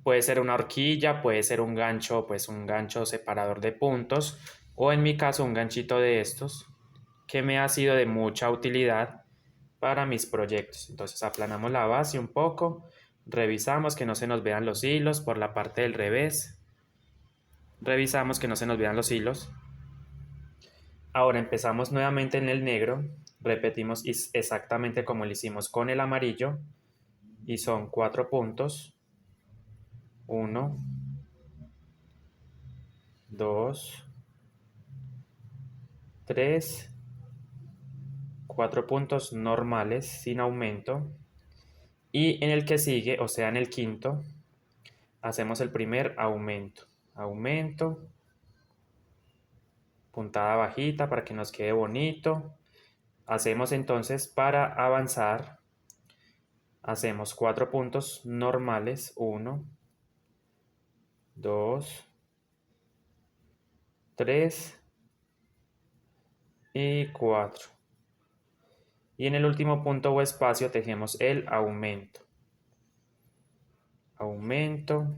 puede ser una horquilla, puede ser un gancho, pues un gancho separador de puntos, o en mi caso un ganchito de estos, que me ha sido de mucha utilidad para mis proyectos. Entonces aplanamos la base un poco, revisamos que no se nos vean los hilos por la parte del revés, revisamos que no se nos vean los hilos. Ahora empezamos nuevamente en el negro, repetimos exactamente como lo hicimos con el amarillo y son 4 puntos, 1, 2, 3, 4 puntos normales sin aumento y en el que sigue, o sea en el quinto, hacemos el primer aumento, aumento, puntada bajita para que nos quede bonito. Hacemos entonces para avanzar, hacemos 4 puntos normales, 1, 2, 3 y 4. Y en el último punto o espacio tejemos el aumento. Aumento,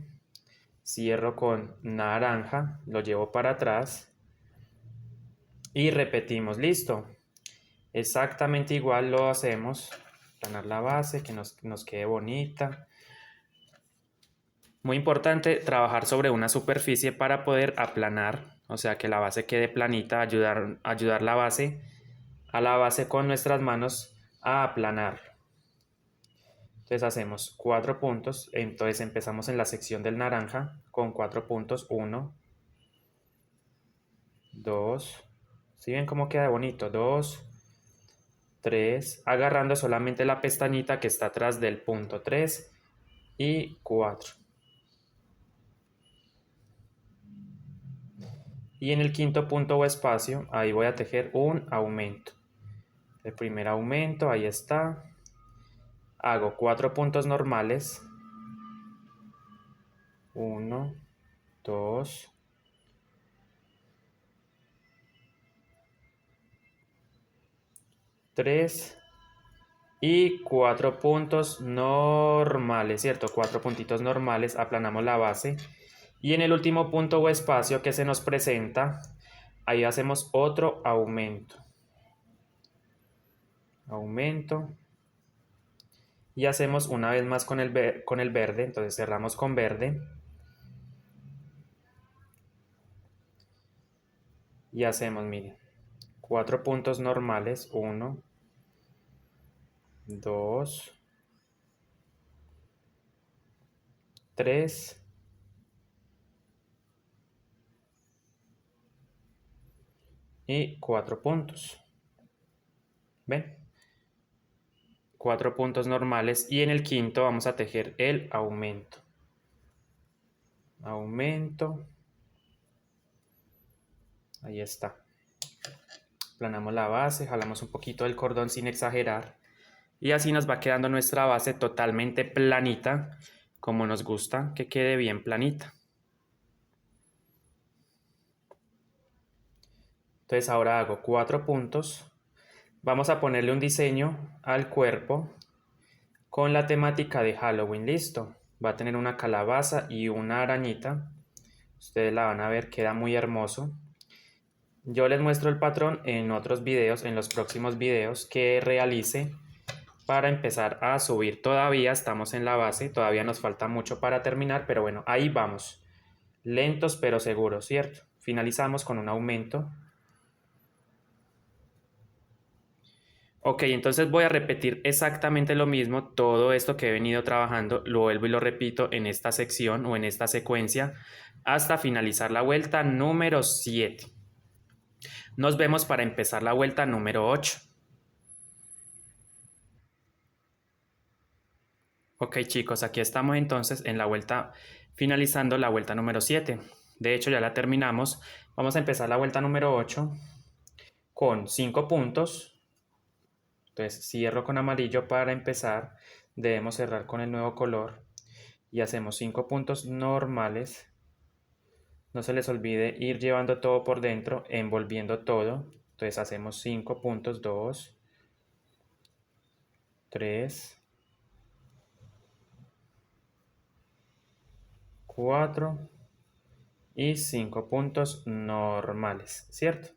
cierro con naranja, lo llevo para atrás y repetimos, listo. Exactamente igual lo hacemos, aplanar la base, que nos quede bonita. Muy importante trabajar sobre una superficie para poder aplanar, o sea que la base quede planita, ayudar a la base con nuestras manos a aplanar. Entonces hacemos 4 puntos, entonces empezamos en la sección del naranja con 4 puntos, 1, 2, ¿sí ven cómo queda bonito? 2, 3, agarrando solamente la pestañita que está atrás del punto 3 y 4. Y en el quinto punto o espacio, ahí voy a tejer un aumento. El primer aumento, ahí está. Hago 4 puntos normales. 1, 2, 3 y 4 puntos normales, ¿cierto? 4 puntitos normales, aplanamos la base. Y en el último punto o espacio que se nos presenta, ahí hacemos otro aumento. Aumento. Y hacemos una vez más con el verde, entonces cerramos con verde. Y hacemos, miren, 4 puntos normales, 1, 2, 3 y 4 puntos. ¿Ven? 4 puntos normales y en el quinto vamos a tejer el aumento. Aumento. Ahí está. Planamos la base, jalamos un poquito del cordón sin exagerar. Y así nos va quedando nuestra base totalmente planita, como nos gusta que quede bien planita. Entonces ahora hago 4 puntos. Vamos a ponerle un diseño al cuerpo con la temática de Halloween. Listo. Va a tener una calabaza y una arañita. Ustedes la van a ver, queda muy hermoso. Yo les muestro el patrón en otros videos, en los próximos videos que realice para empezar a subir. Todavía estamos en la base, todavía nos falta mucho para terminar, pero bueno, ahí vamos. Lentos pero seguros, ¿cierto? Finalizamos con un aumento. Ok, entonces voy a repetir exactamente lo mismo, todo esto que he venido trabajando, lo vuelvo y lo repito en esta sección o en esta secuencia hasta finalizar la vuelta número 7. Nos vemos para empezar la vuelta número 8. Ok chicos, aquí estamos entonces en la vuelta, finalizando la vuelta número 7. De hecho ya la terminamos. Vamos a empezar la vuelta número 8 con 5 puntos. Entonces cierro con amarillo para empezar. Debemos cerrar con el nuevo color. Y hacemos 5 puntos normales. No se les olvide ir llevando todo por dentro, envolviendo todo. Entonces hacemos 5 puntos, 2, 3, 4 y 5 puntos normales, ¿cierto?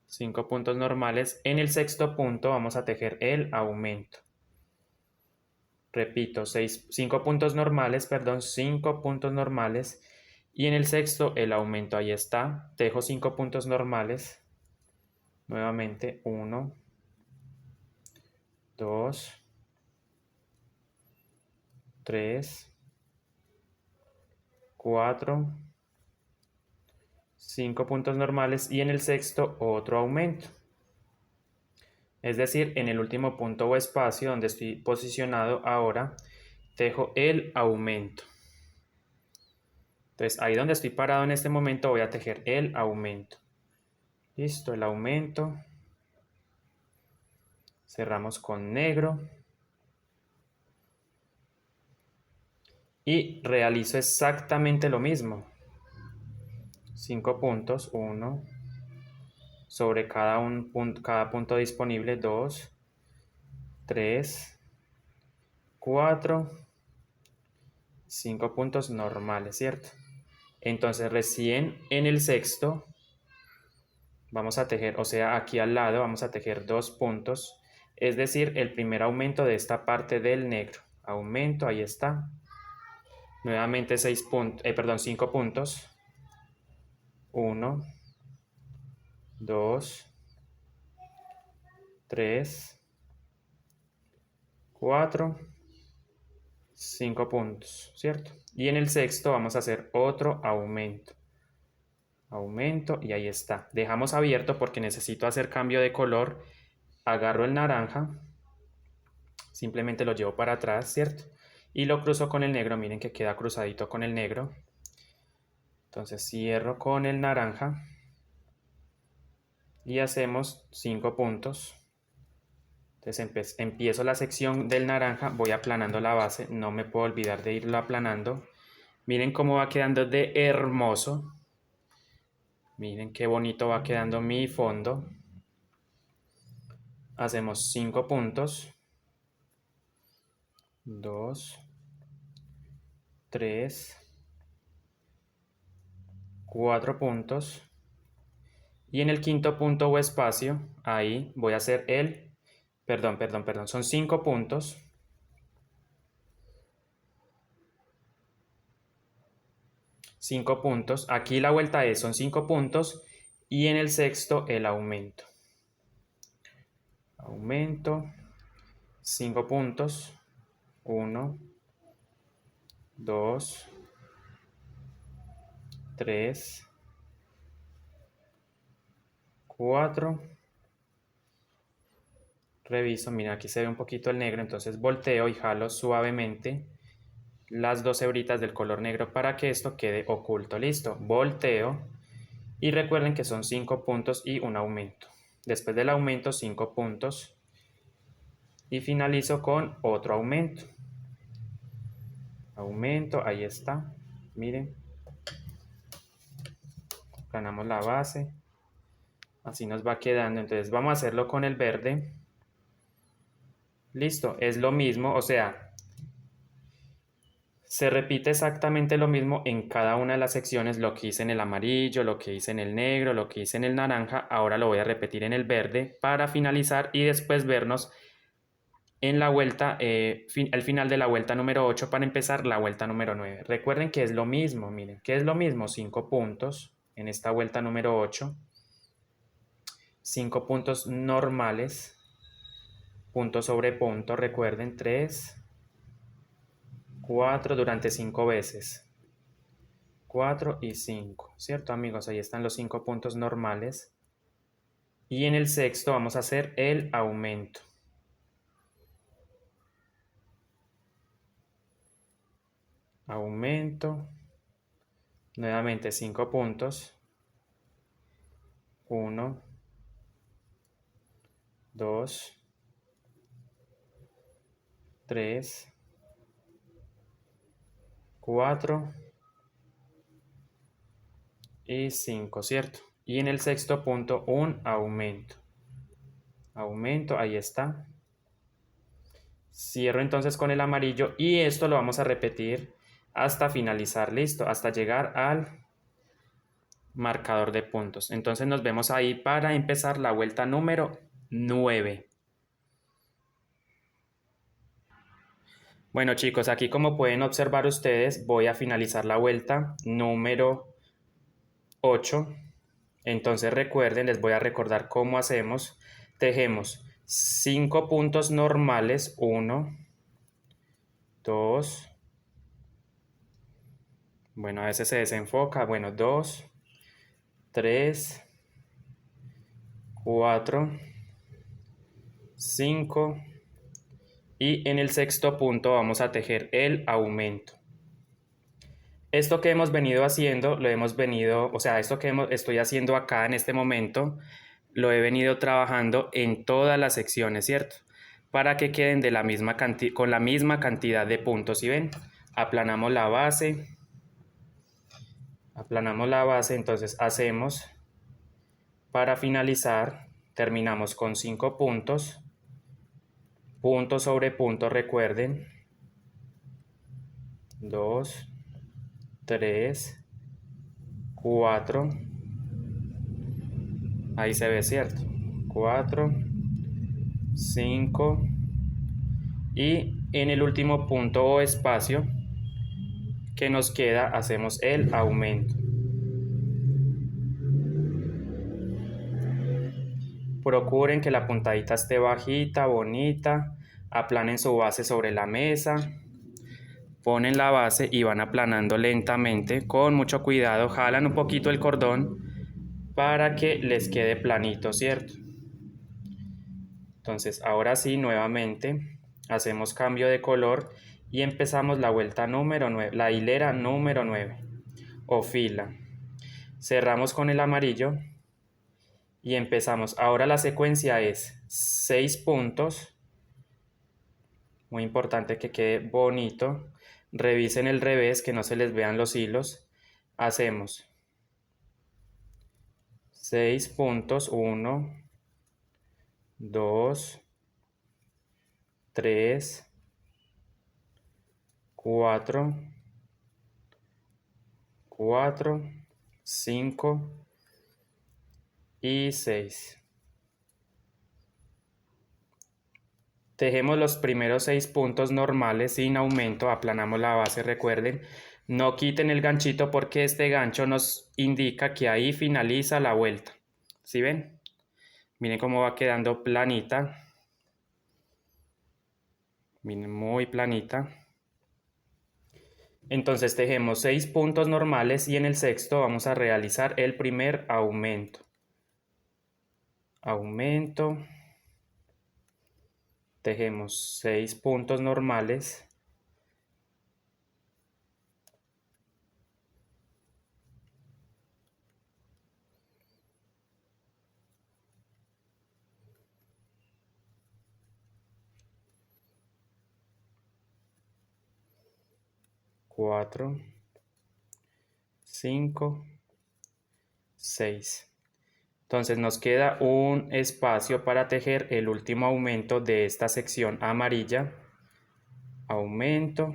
5 puntos normales. En el sexto punto vamos a tejer el aumento. Repito, 5 puntos normales, perdón, 5 puntos normales. Y en el sexto el aumento, ahí está. Tejo 5 puntos normales. Nuevamente, 1, 2, 3, 4, 5 puntos normales y en el sexto otro aumento. Es decir, en el último punto o espacio donde estoy posicionado ahora, tejo el aumento. Entonces, ahí donde estoy parado en este momento voy a tejer el aumento. Listo, el aumento. Cerramos con negro. Y realizo exactamente lo mismo. 5 puntos, 1. Sobre cada punto disponible, 2, 3, 4, 5 puntos normales, ¿cierto? Entonces recién en el sexto vamos a tejer, o sea, aquí al lado vamos a tejer 2 puntos, es decir, el primer aumento de esta parte del negro. Aumento, ahí está. Nuevamente 5 puntos. 1, 2, 3, 4, 5 puntos, ¿cierto? Y en el sexto vamos a hacer otro aumento. Aumento y ahí está. Dejamos abierto porque necesito hacer cambio de color. Agarro el naranja, simplemente lo llevo para atrás, ¿cierto? Y lo cruzo con el negro, miren que queda cruzadito con el negro. Entonces cierro con el naranja y hacemos 5 puntos. Entonces empiezo la sección del naranja, voy aplanando la base, no me puedo olvidar de irlo aplanando. Miren cómo va quedando de hermoso. Miren qué bonito va quedando mi fondo. Hacemos 5 puntos. 2, 3, 4 puntos. Y en el quinto punto o espacio, ahí voy a hacer perdón, son 5 puntos. 5 puntos. Aquí la vuelta son 5 puntos. Y en el sexto el aumento. Aumento. 5 puntos. 1, 2, 3, 4. Reviso, mira, aquí se ve un poquito el negro, entonces volteo y jalo suavemente las 2 hebritas del color negro para que esto quede oculto. Listo, volteo y recuerden que son 5 puntos y un aumento. Después del aumento 5 puntos y finalizo con otro aumento. aumento, ahí está, miren, aplanamos la base, así nos va quedando. Entonces vamos a hacerlo con el verde. Listo, es lo mismo, o sea, se repite exactamente lo mismo en cada una de las secciones, lo que hice en el amarillo, lo que hice en el negro, lo que hice en el naranja, ahora lo voy a repetir en el verde para finalizar y después vernos en la vuelta, al final de la vuelta número 8 para empezar la vuelta número 9. Recuerden que es lo mismo, miren, que es lo mismo, 5 puntos en esta vuelta número 8, 5 puntos normales, punto sobre punto, recuerden, 3, 4 durante 5 veces. 4 y 5, ¿cierto amigos? Ahí están los 5 puntos normales. Y en el sexto vamos a hacer el aumento. Aumento. Nuevamente 5 puntos. 1, 2, 3, 4 y 5, ¿cierto? Y en el sexto punto un aumento. Aumento, ahí está. Cierro entonces con el amarillo y esto lo vamos a repetir hasta finalizar, listo, hasta llegar al marcador de puntos. Entonces nos vemos ahí para empezar la vuelta número 9. Bueno chicos, aquí como pueden observar ustedes, voy a finalizar la vuelta número 8. Entonces recuerden, les voy a recordar cómo hacemos. Tejemos 5 puntos normales, 1, 2, bueno, a veces se desenfoca, bueno, 2, 3, 4, 5 y en el sexto punto vamos a tejer el aumento. Esto que hemos venido haciendo, esto que estoy haciendo acá en este momento, lo he venido trabajando en todas las secciones, ¿cierto? Para que queden de la misma con la misma cantidad de puntos. ¿Sí ven? Aplanamos la base, entonces hacemos, para finalizar, terminamos con 5 puntos, punto sobre punto, recuerden, 2, 3, 4, ahí se ve, ¿cierto? 4, 5 y en el último punto o espacio que nos queda hacemos el aumento. Procuren que la puntadita esté bajita, bonita, aplanen su base sobre la mesa, ponen la base y van aplanando lentamente, con mucho cuidado, jalan un poquito el cordón para que les quede planito, ¿cierto? Entonces ahora sí, nuevamente hacemos cambio de color y empezamos la vuelta número 9, la hilera número 9 o fila. Cerramos con el amarillo y empezamos. Ahora la secuencia es 6 puntos, muy importante que quede bonito. Revisen el revés, que no se les vean los hilos. Hacemos 6 puntos, 1, 2, 3, 4, 5 y 6. Tejemos los primeros 6 puntos normales sin aumento, aplanamos la base, recuerden, no quiten el ganchito porque este gancho nos indica que ahí finaliza la vuelta. ¿Sí ven? Miren cómo va quedando planita. Miren, muy planita. Entonces tejemos 6 puntos normales y en el sexto vamos a realizar el primer aumento. Aumento. Tejemos 6 puntos normales. 4, 5, 6. Entonces nos queda un espacio para tejer el último aumento de esta sección amarilla. Aumento.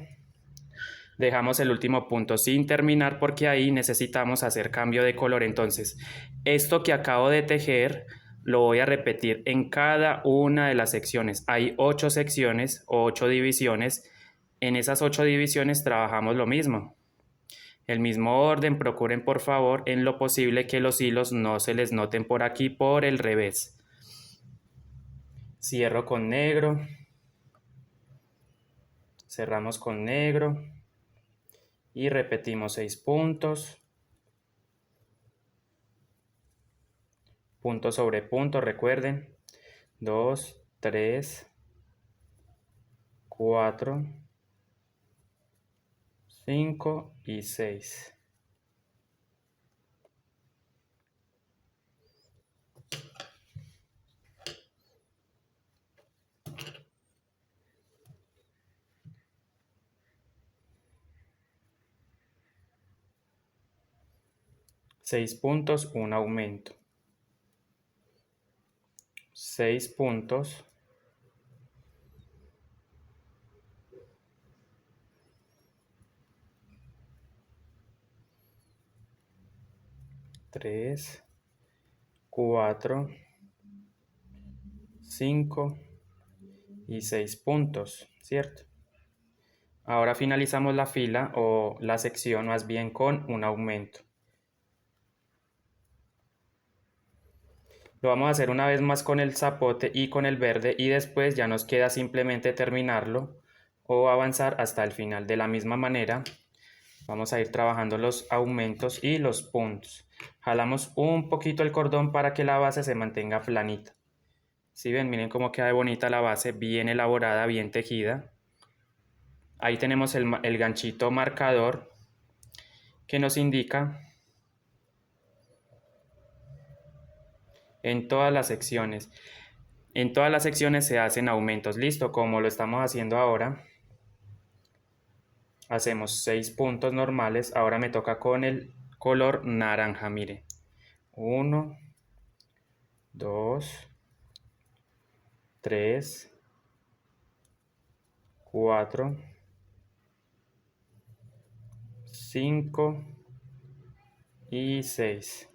Dejamos el último punto sin terminar porque ahí necesitamos hacer cambio de color. Entonces, esto que acabo de tejer lo voy a repetir en cada una de las secciones. Hay 8 secciones o 8 divisiones. En esas 8 divisiones trabajamos lo mismo. El mismo orden, procuren por favor en lo posible que los hilos no se les noten por aquí por el revés. Cierro con negro, cerramos con negro y repetimos 6 puntos, punto sobre punto, recuerden, 2, 3, 4, 5 y 6. Seis puntos, un aumento. 6 puntos. 3, 4, 5 y 6 puntos, ¿cierto? Ahora finalizamos la fila o la sección más bien con un aumento. Lo vamos a hacer una vez más con el zapote y con el verde y después ya nos queda simplemente terminarlo o avanzar hasta el final. De la misma manera vamos a ir trabajando los aumentos y los puntos. Jalamos un poquito el cordón para que la base se mantenga planita. Si ven, miren cómo queda de bonita la base, bien elaborada, bien tejida. Ahí tenemos el ganchito marcador que nos indica en todas las secciones. En todas las secciones se hacen aumentos. Listo, como lo estamos haciendo ahora. Hacemos 6 puntos normales. Ahora me toca con el color naranja, mire. 1, 2, 3, 4, 5 y 6.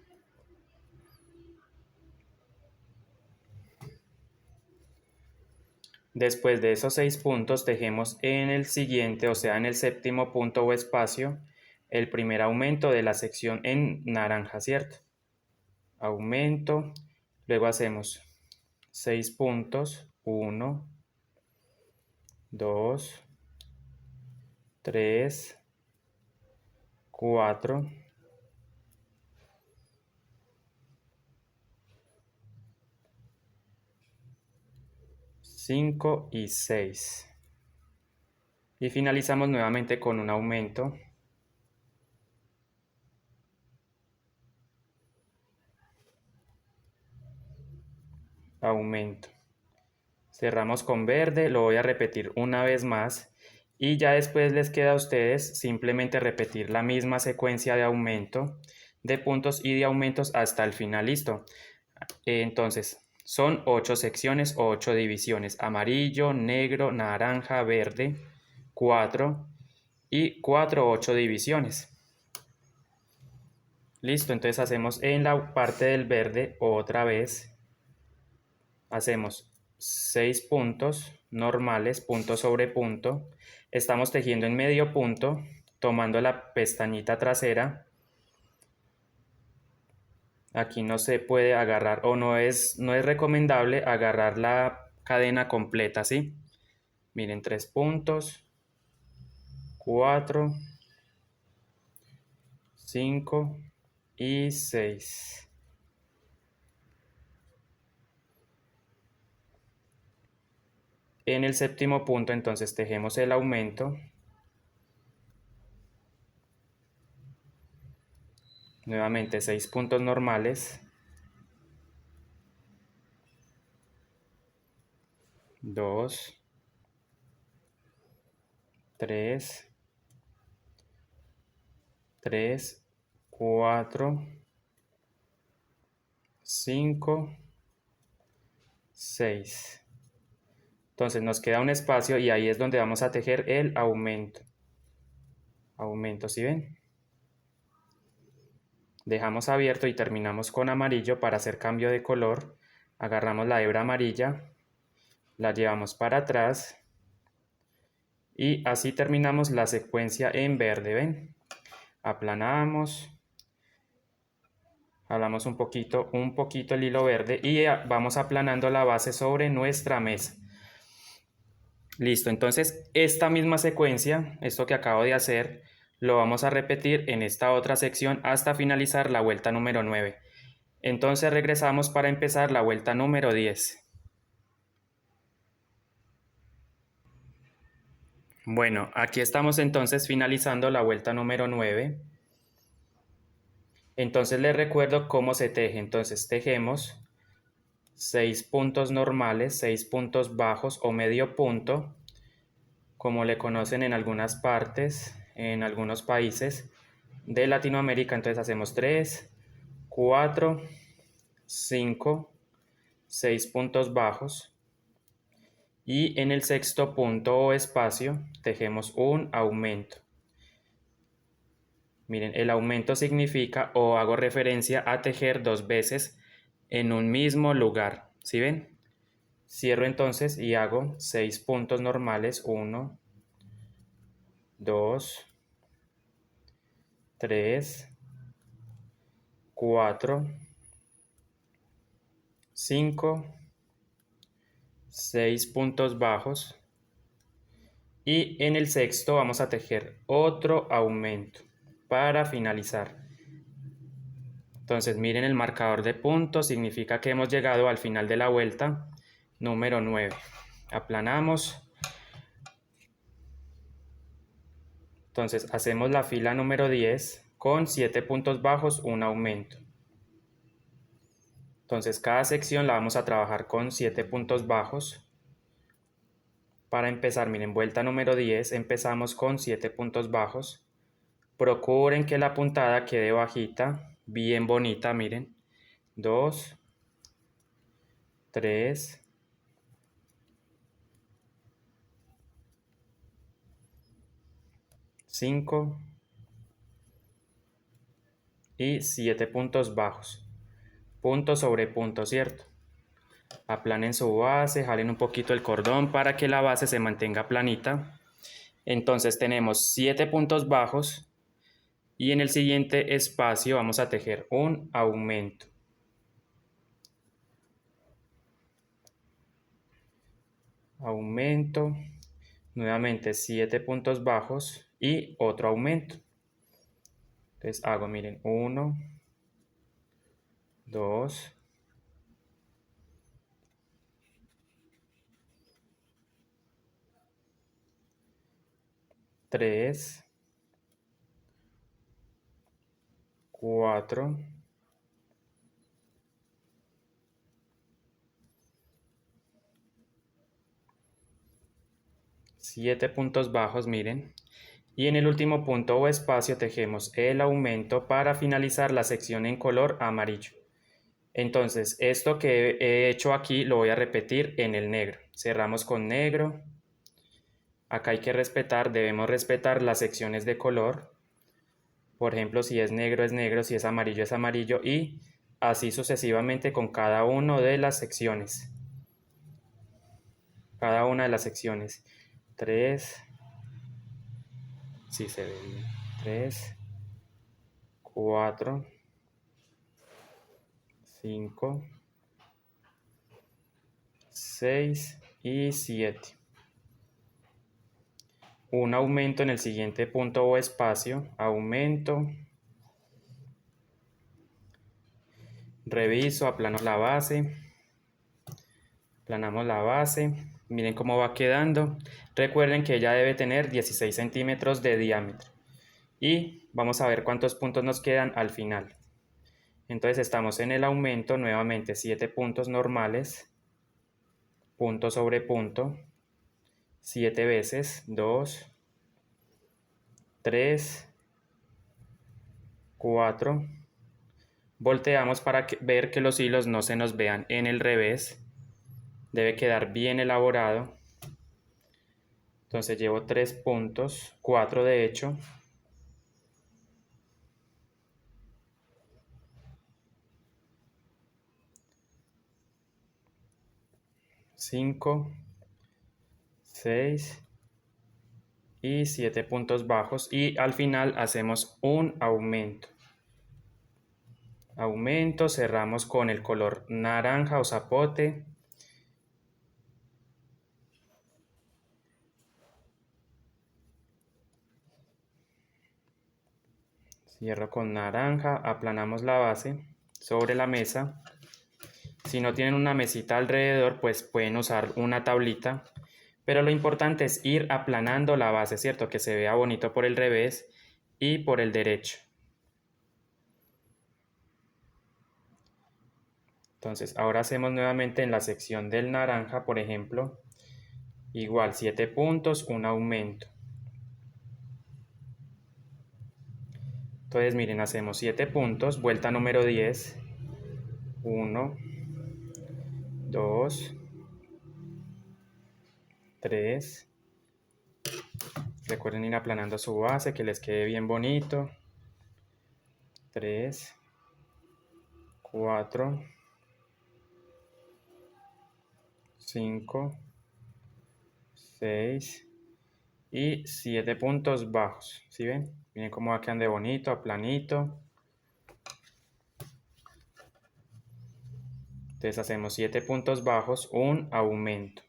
Después de esos 6 puntos tejemos en el siguiente, o sea en el séptimo punto o espacio, el primer aumento de la sección en naranja, ¿cierto? Aumento, luego hacemos 6 puntos, 1, 2, 3, 4, 5 y 6. Y finalizamos nuevamente con un aumento. Aumento. Cerramos con verde, lo voy a repetir una vez más y ya después les queda a ustedes simplemente repetir la misma secuencia de aumento, de puntos y de aumentos hasta el final. Listo. Entonces, son 8 secciones o 8 divisiones: amarillo, negro, naranja, verde, 4 y 4, 8 divisiones. Listo, entonces hacemos en la parte del verde otra vez. Hacemos 6 puntos normales, punto sobre punto. Estamos tejiendo en medio punto, tomando la pestañita trasera. Aquí no se puede agarrar o no es recomendable agarrar la cadena completa, ¿sí? Miren, 3 puntos, 4, 5 y 6. En el séptimo punto entonces tejemos el aumento. Nuevamente 6 puntos normales. 2, 3, 3, 4, 5, 6. Entonces nos queda un espacio y ahí es donde vamos a tejer el aumento. Aumento, ¿sí ven? Dejamos abierto y terminamos con amarillo para hacer cambio de color. Agarramos la hebra amarilla, la llevamos para atrás y así terminamos la secuencia en verde, ¿ven? Aplanamos, jalamos un poquito el hilo verde y vamos aplanando la base sobre nuestra mesa. Listo, entonces esta misma secuencia, esto que acabo de hacer, lo vamos a repetir en esta otra sección hasta finalizar la vuelta número 9. Entonces regresamos para empezar la vuelta número 10. Bueno, aquí estamos entonces finalizando la vuelta número 9. Entonces les recuerdo cómo se teje. Entonces tejemos 6 puntos normales, 6 puntos bajos o medio punto, como le conocen en algunas partes, en algunos países de Latinoamérica. Entonces hacemos 3, 4, 5, 6 puntos bajos y en el sexto punto o espacio tejemos un aumento. Miren, el aumento significa o hago referencia a tejer 2 veces en un mismo lugar. ¿Sí ven? Cierro entonces y hago 6 puntos normales. 1, 2, 3, 4, 5, 6 puntos bajos. Y en el sexto vamos a tejer otro aumento para finalizar. Entonces miren el marcador de puntos, significa que hemos llegado al final de la vuelta número 9. Aplanamos. Entonces hacemos la fila número 10 con 7 puntos bajos, un aumento. Entonces cada sección la vamos a trabajar con 7 puntos bajos. Para empezar, miren, vuelta número 10, empezamos con 7 puntos bajos. Procuren que la puntada quede bajita, bien bonita, miren. 2, 3, 5 y 7 puntos bajos. Punto sobre punto, ¿cierto? Aplanen su base, jalen un poquito el cordón para que la base se mantenga planita. Entonces tenemos 7 puntos bajos y en el siguiente espacio vamos a tejer un aumento. Aumento, nuevamente 7 puntos bajos y otro aumento. Entonces hago, miren, 1, 2, 3, 4, 7 puntos bajos, miren. Y en el último punto o espacio tejemos el aumento para finalizar la sección en color amarillo. Entonces, esto que he hecho aquí lo voy a repetir en el negro. Cerramos con negro. Acá hay que respetar, debemos respetar las secciones de color. Por ejemplo, si es negro, si es amarillo y así sucesivamente con cada una de las secciones. Cada una de las secciones. 3, sí se ve bien. 3, 4, 5, 6 y 7. Un aumento en el siguiente punto o espacio. Aumento. Reviso, aplano la base. Aplanamos la base. Miren cómo va quedando. Recuerden que ella debe tener 16 centímetros de diámetro. Y vamos a ver cuántos puntos nos quedan al final. Entonces estamos en el aumento, nuevamente 7 puntos normales, punto sobre punto, 7 veces, 2, 3, 4. Volteamos para ver que los hilos no se nos vean en el revés. Debe quedar bien elaborado. Entonces llevo 3 puntos, 4 de hecho. 5, 6 y 7 puntos bajos, y al final hacemos un aumento. Aumento, cerramos con el color naranja o zapote. Cierro con naranja, aplanamos la base sobre la mesa. Si no tienen una mesita alrededor, pues pueden usar una tablita, pero lo importante es ir aplanando la base, ¿cierto? Que se vea bonito por el revés y por el derecho. Entonces, ahora hacemos nuevamente en la sección del naranja, por ejemplo, igual 7 puntos, un aumento. Entonces, miren, hacemos 7 puntos, vuelta número 10, 1, 2, 3, recuerden ir aplanando su base, que les quede bien bonito, 3, 4, 5, 6 y 7 puntos bajos, ¿sí ven? Miren cómo va quedando de bonito, aplanito. Entonces hacemos 7 puntos bajos, un aumento.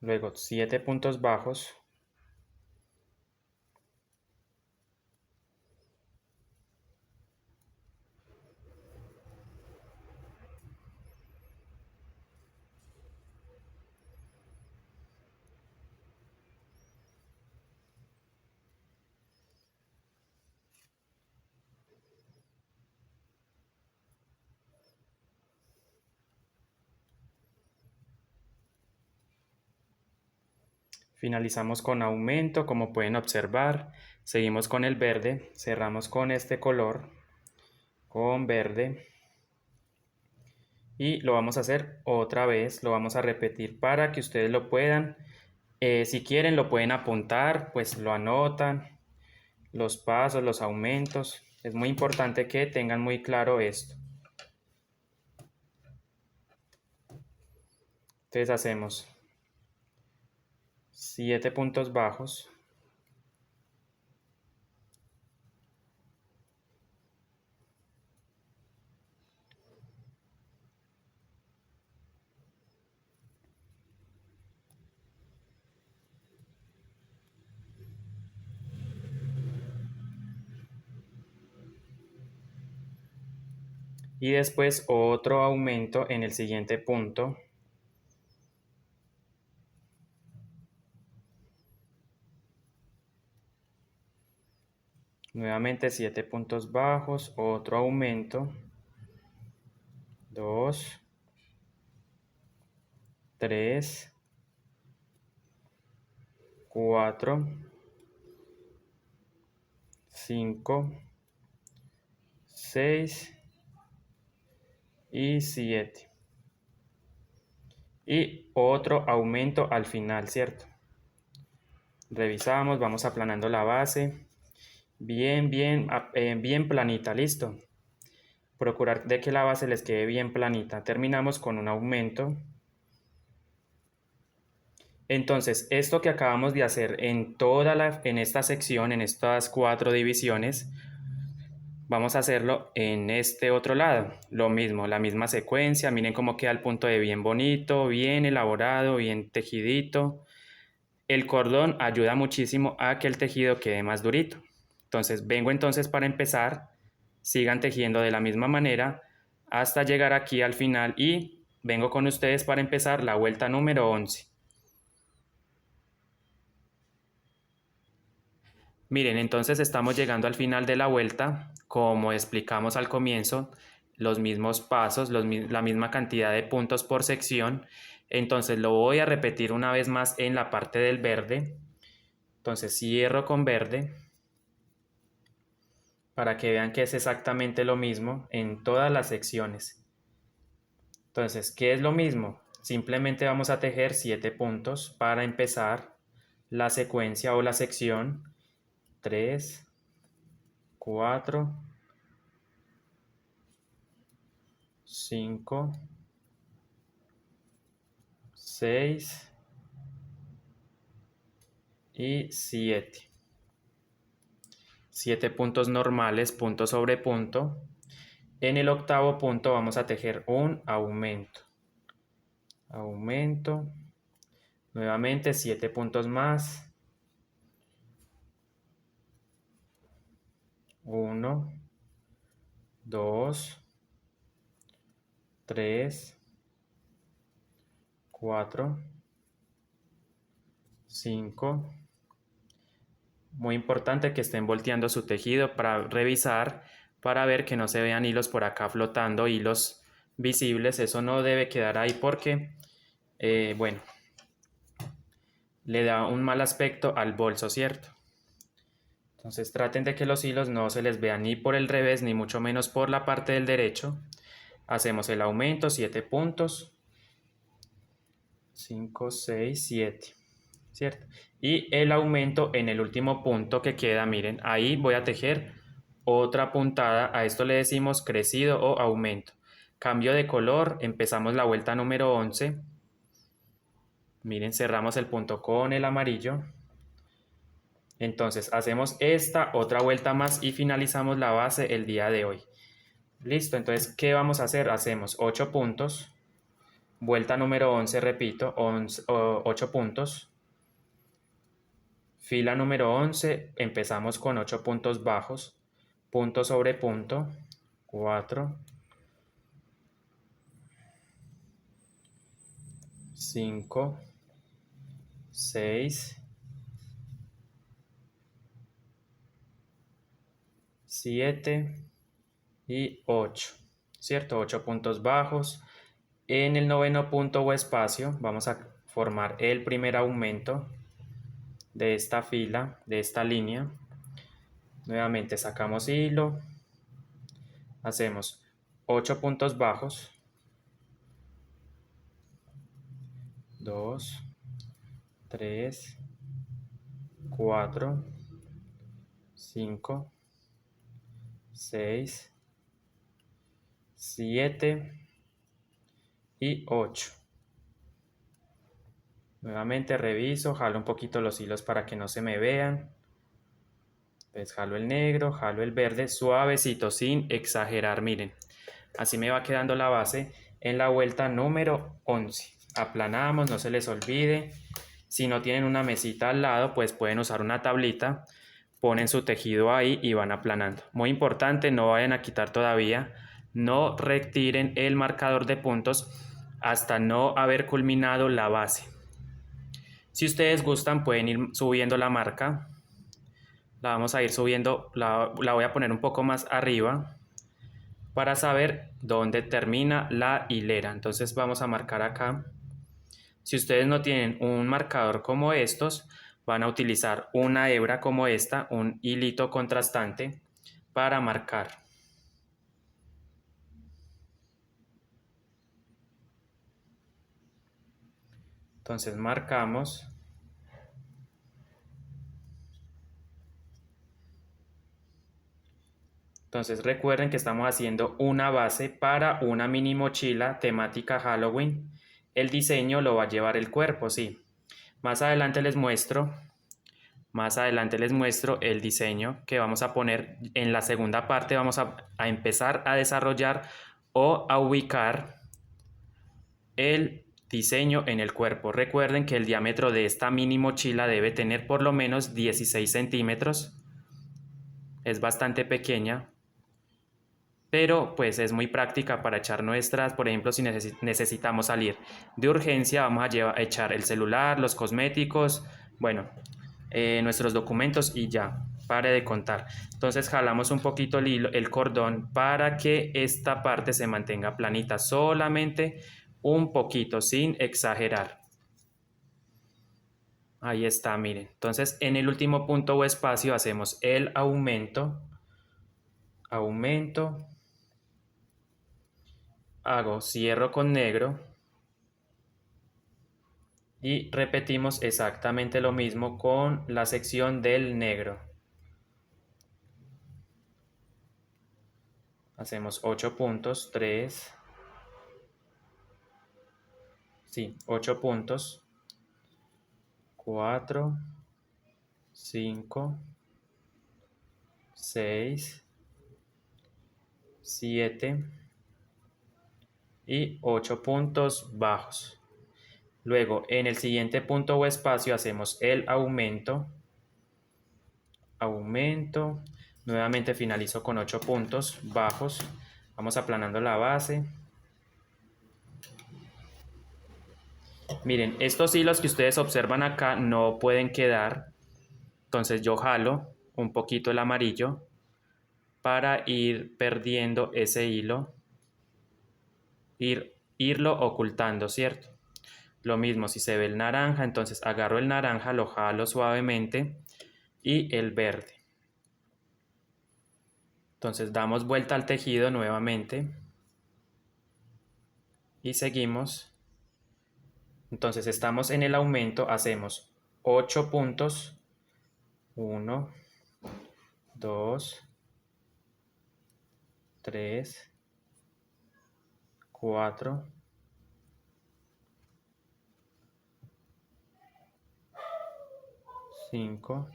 Luego 7 puntos bajos. Finalizamos con aumento, como pueden observar. Seguimos con el verde, cerramos con este color, con verde. Y lo vamos a hacer otra vez, lo vamos a repetir para que ustedes lo puedan. Si quieren lo pueden apuntar, pues lo anotan, los pasos, los aumentos. Es muy importante que tengan muy claro esto. Entonces hacemos 7 puntos bajos. Y después otro aumento en el siguiente punto. Nuevamente 7 puntos bajos, otro aumento. 2, 3, 4, 5, 6 y 7. Y otro aumento al final, ¿cierto? Revisamos, vamos aplanando la base. Bien, bien planita, listo. Procurar de que la base les quede bien planita. Terminamos con un aumento. Entonces, esto que acabamos de hacer en esta sección, en estas 4 divisiones, vamos a hacerlo en este otro lado. Lo mismo, la misma secuencia. Miren cómo queda el punto de bien bonito, bien elaborado, bien tejidito. El cordón ayuda muchísimo a que el tejido quede más durito. Entonces, vengo entonces para empezar. Sigan tejiendo de la misma manera hasta llegar aquí al final y vengo con ustedes para empezar la vuelta número 11. Miren, entonces estamos llegando al final de la vuelta. Como explicamos al comienzo, los mismos pasos, la misma cantidad de puntos por sección. Entonces lo voy a repetir una vez más en la parte del verde. Entonces cierro con verde para que vean que es exactamente lo mismo en todas las secciones. Entonces, ¿qué es lo mismo? Simplemente vamos a tejer 7 puntos para empezar la secuencia o la sección. 3, 4, 5, 6 y 7. 7 puntos normales, punto sobre punto. En el octavo punto vamos a tejer un aumento. Aumento. Nuevamente 7 puntos más. 1, 2, 3, 4, 5. Muy importante que estén volteando su tejido para revisar, para ver que no se vean hilos por acá flotando, hilos visibles. Eso no debe quedar ahí porque, bueno, le da un mal aspecto al bolso, ¿cierto? Entonces traten de que los hilos no se les vean ni por el revés, ni mucho menos por la parte del derecho. Hacemos el aumento, 7 puntos. 5, 6, 7. ¿Cierto? Y el aumento en el último punto que queda, miren, ahí voy a tejer otra puntada. A esto le decimos crecido o aumento. Cambio de color, empezamos la vuelta número 11. Miren, cerramos el punto con el amarillo. Entonces hacemos esta otra vuelta más y finalizamos la base el día de hoy. Listo, entonces, ¿qué vamos a hacer? Hacemos 8 puntos. Vuelta número 11, repito, 8 puntos. Fila número 11, empezamos con 8 puntos bajos, punto sobre punto, 4, 5, 6, 7 y 8, ¿cierto? 8 puntos bajos. En el noveno punto o espacio vamos a formar el primer aumento de esta fila, de esta línea. Nuevamente sacamos hilo, hacemos 8 puntos bajos, 2, 3, 4, 5, 6, 7 y 8. Nuevamente reviso, jalo un poquito los hilos para que no se me vean. Pues jalo el negro, jalo el verde, suavecito, sin exagerar, miren. Así me va quedando la base en la vuelta número 11. Aplanamos, no se les olvide. Si no tienen una mesita al lado, pues pueden usar una tablita. Ponen su tejido ahí y van aplanando. Muy importante, no vayan a quitar todavía. No retiren el marcador de puntos hasta no haber culminado la base. Si ustedes gustan, pueden ir subiendo la marca. La vamos a ir subiendo, la voy a poner un poco más arriba para saber dónde termina la hilera. Entonces vamos a marcar acá. Si ustedes no tienen un marcador como estos, van a utilizar una hebra como esta, un hilito contrastante para marcar. Entonces marcamos. Entonces recuerden que estamos haciendo una base para una mini mochila temática Halloween. El diseño lo va a llevar el cuerpo, sí. Más adelante les muestro el diseño que vamos a poner en la segunda parte. Vamos a empezar a desarrollar o a ubicar el diseño en el cuerpo. Recuerden que el diámetro de esta mini mochila debe tener por lo menos 16 centímetros. Es bastante pequeña, pero pues es muy práctica para echar nuestras, por ejemplo, si necesitamos salir de urgencia, vamos a echar el celular, los cosméticos, bueno, nuestros documentos y ya. pare de contar. Entonces jalamos un poquito el hilo, el cordón, para que esta parte se mantenga planita, solamente un poquito, sin exagerar. Ahí está, miren. Entonces en el último punto o espacio hacemos el aumento, aumento, hago cierro con negro y repetimos exactamente lo mismo con la sección del negro. Hacemos 8 puntos, 3, sí, 8 puntos, 4, 5, 6, 7 y 8 puntos bajos. Luego, en el siguiente punto o espacio hacemos el aumento, aumento, nuevamente finalizo con 8 puntos bajos, vamos aplanando la base. Miren, estos hilos que ustedes observan acá no pueden quedar, entonces yo jalo un poquito el amarillo para ir perdiendo ese hilo, irlo ocultando, ¿cierto? Lo mismo si se ve el naranja, entonces agarro el naranja, lo jalo suavemente y el verde. Entonces damos vuelta al tejido nuevamente y seguimos. Entonces estamos en el aumento, hacemos 8 puntos, 1, 2, 3, 4, 5,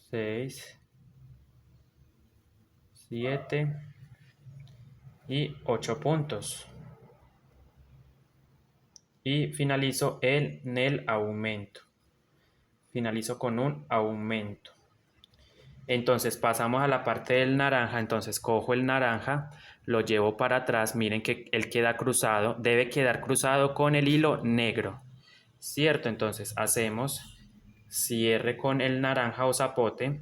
6, 7 y 8 puntos. Y finalizo en el aumento. Finalizo con un aumento. Entonces pasamos a la parte del naranja. Entonces cojo el naranja, lo llevo para atrás. Miren que él queda cruzado. Debe quedar cruzado con el hilo negro. ¿Cierto? Entonces hacemos cierre con el naranja o zapote.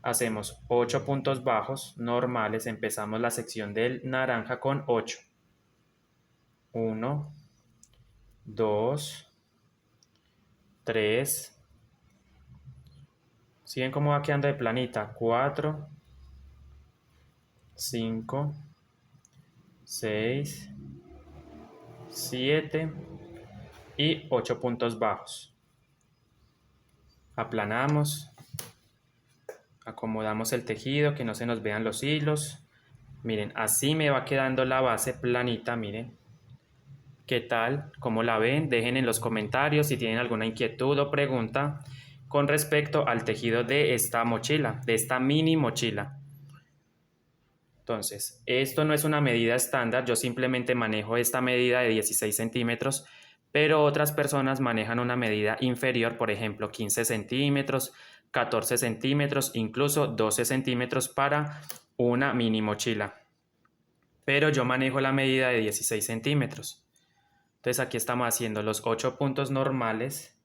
Hacemos 8 puntos bajos normales. Empezamos la sección del naranja con 8. 1, 2, 3. ¿Sí ven cómo va quedando de planita? 4, 5, 6, 7 y 8 puntos bajos. Aplanamos, acomodamos el tejido, que no se nos vean los hilos. Miren, así me va quedando la base planita, miren. ¿Qué tal? ¿Cómo la ven? Dejen en los comentarios si tienen alguna inquietud o pregunta con respecto al tejido de esta mochila, de esta mini mochila. Entonces, esto no es una medida estándar, yo simplemente manejo esta medida de 16 centímetros, pero otras personas manejan una medida inferior, por ejemplo, 15 centímetros, 14 centímetros, incluso 12 centímetros para una mini mochila. Pero yo manejo la medida de 16 centímetros. Entonces aquí estamos haciendo los 8 puntos normales.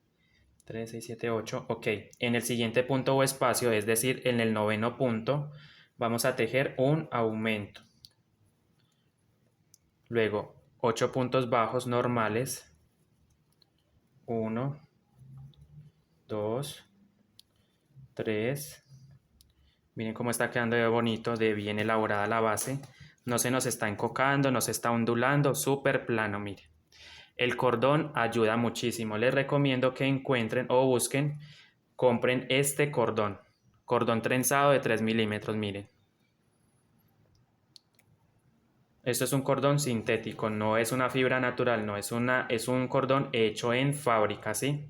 3, 6, 7, 8. Ok, en el siguiente punto o espacio, es decir, en el noveno punto, vamos a tejer un aumento. Luego, 8 puntos bajos normales. 1, 2, 3. Miren cómo está quedando de bonito, de bien elaborada la base. No se nos está encocando, no se está ondulando, súper plano, miren. El cordón ayuda muchísimo. Les recomiendo que encuentren o busquen, compren este cordón. Cordón trenzado de 3 milímetros, miren. Esto es un cordón sintético, no es una fibra natural, no es un cordón hecho en fábrica, ¿sí?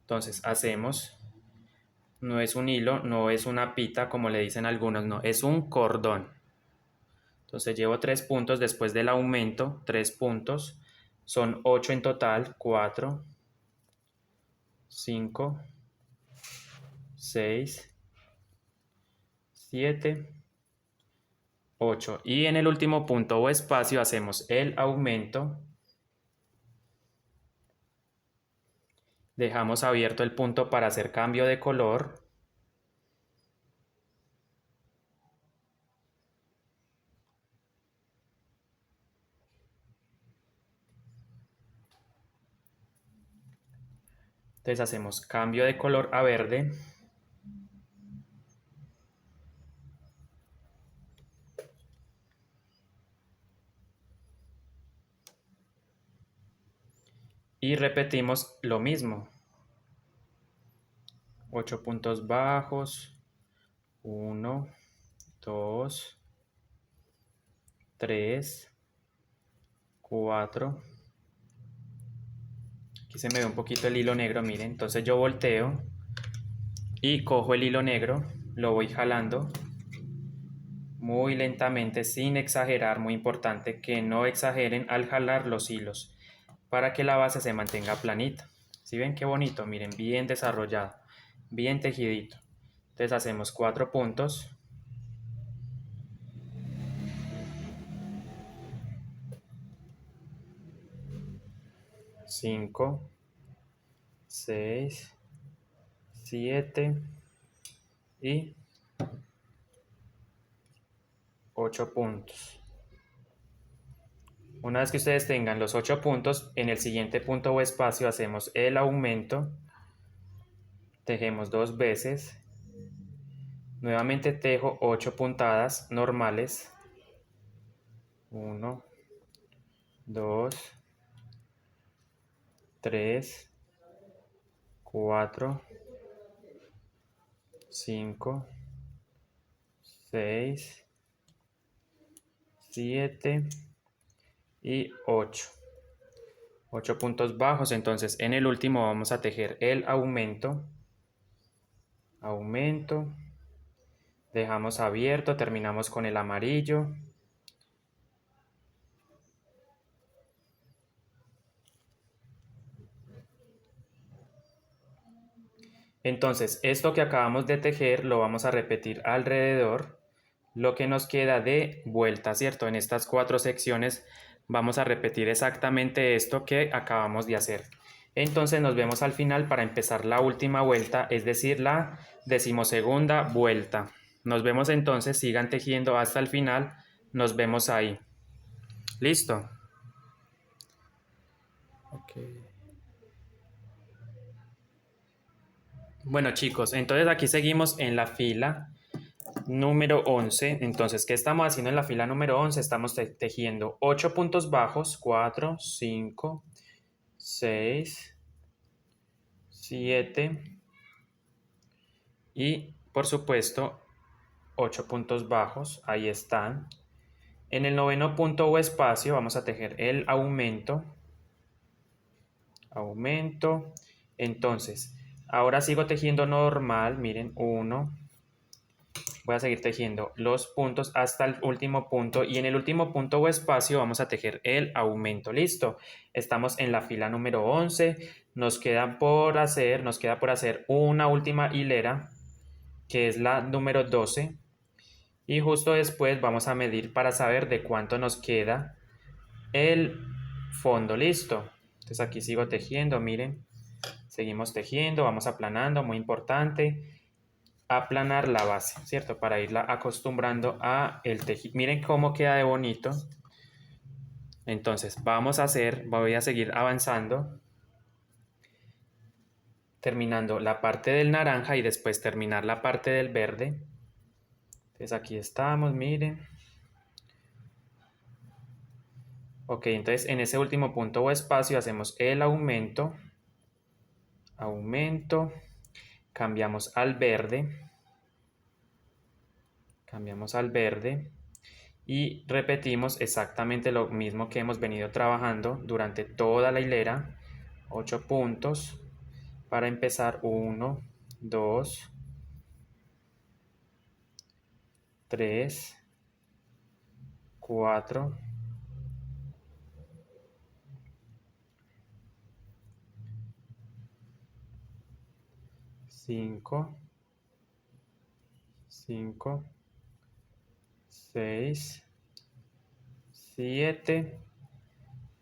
Entonces hacemos, no es un hilo, no es una pita como le dicen algunos, no, es un cordón. Entonces llevo 3 puntos después del aumento, 3 puntos, son 8 en total, 4, 5, 6, 7, 8. Y en el último punto o espacio hacemos el aumento. Dejamos abierto el punto para hacer cambio de color. Entonces hacemos cambio de color a verde. Y repetimos lo mismo. 8 puntos bajos. 1, 2, 3, 4. Aquí se me ve un poquito el hilo negro, miren. Entonces yo volteo y cojo el hilo negro, lo voy jalando muy lentamente, sin exagerar. Muy importante que no exageren al jalar los hilos para que la base se mantenga planita. ¿Sí ven qué bonito? Miren, bien desarrollado, bien tejidito. Entonces hacemos 4 puntos. Cinco, 6, 7 y 8 puntos. Una vez que ustedes tengan los 8 puntos, en el siguiente punto o espacio hacemos el aumento, tejemos 2 veces, nuevamente tejo 8 puntadas normales, 1, 2, 3, 4, 5, 6, 7 y 8. 8 puntos bajos. Entonces en el último vamos a tejer el aumento, dejamos abierto, terminamos con el amarillo, entonces esto que acabamos de tejer lo vamos a repetir alrededor, lo que nos queda de vuelta, ¿cierto? En estas 4 secciones vamos a repetir exactamente esto que acabamos de hacer. Entonces nos vemos al final para empezar la última vuelta, es decir, la 12ª vuelta. Nos vemos entonces, sigan tejiendo hasta el final, nos vemos ahí. ¿Listo? Okay. Bueno chicos, entonces aquí seguimos en la fila número 11. Entonces, ¿qué estamos haciendo en la fila número 11? Estamos tejiendo 8 puntos bajos, 4, 5, 6, 7 y por supuesto 8 puntos bajos, ahí están. En el 9º punto o espacio vamos a tejer el aumento, entonces ahora sigo tejiendo normal, miren, 1, voy a seguir tejiendo los puntos hasta el último punto y en el último punto o espacio vamos a tejer el aumento. Listo, estamos en la fila número 11, nos queda por hacer una última hilera que es la número 12 y justo después vamos a medir para saber de cuánto nos queda el fondo. Listo, entonces aquí sigo tejiendo, miren, seguimos tejiendo, vamos aplanando, muy importante aplanar la base, ¿cierto? Para irla acostumbrando a el tejido. Miren cómo queda de bonito. Entonces voy a seguir avanzando, terminando la parte del naranja y después terminar la parte del verde. Entonces aquí estamos, miren. Ok, entonces en ese último punto o espacio hacemos el aumento, cambiamos al verde, y repetimos exactamente lo mismo que hemos venido trabajando durante toda la hilera, 8 puntos, para empezar 1, 2, 3, 4, 5, 6, 7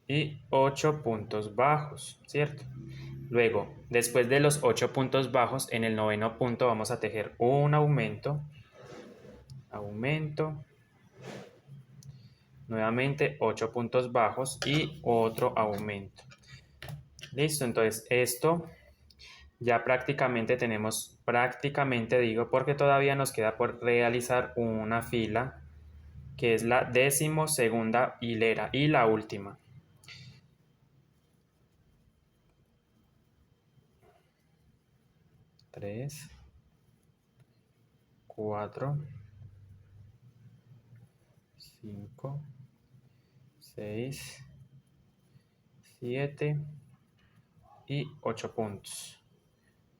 y 8 puntos bajos, ¿cierto? Luego, después de los 8 puntos bajos, en el noveno punto vamos a tejer un aumento, aumento, nuevamente 8 puntos bajos y otro aumento. Listo, entonces esto ya prácticamente digo, porque todavía nos queda por realizar una fila que es la 12ª hilera y la última. Tres, 4, 5, 6, 7 y 8 puntos.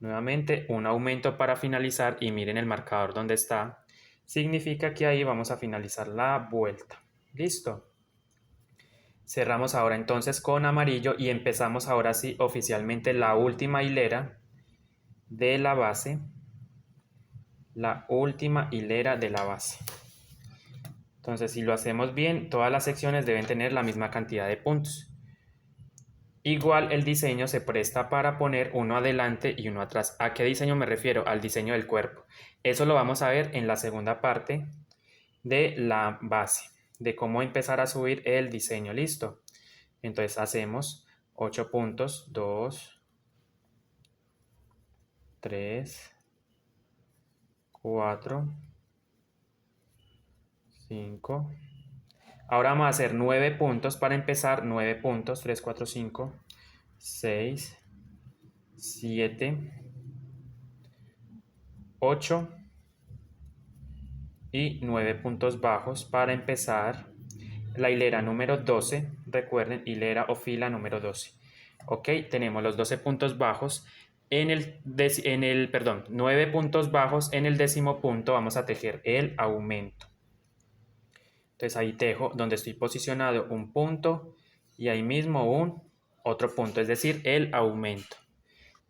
Nuevamente un aumento para finalizar y miren el marcador donde está. Significa que ahí vamos a finalizar la vuelta. Listo. Cerramos ahora entonces con amarillo y empezamos ahora sí oficialmente la última hilera de la base. La última hilera de la base. Entonces, si lo hacemos bien, todas las secciones deben tener la misma cantidad de puntos. Igual el diseño se presta para poner uno adelante y uno atrás. ¿A qué diseño me refiero? Al diseño del cuerpo. Eso lo vamos a ver en la segunda parte de la base, de cómo empezar a subir el diseño. ¿Listo? Entonces hacemos 8 puntos, 2, 3, 4, 5. Ahora vamos a hacer 9 puntos para empezar, 9 puntos, 3, 4, 5, 6, 7, 8 y 9 puntos bajos para empezar la hilera número 12. Recuerden, hilera o fila número 12. Ok, tenemos los 12 puntos bajos. Perdón, 9 puntos bajos en el décimo punto vamos a tejer el aumento. Entonces ahí tejo donde estoy posicionado un punto y ahí mismo otro punto, es decir, el aumento.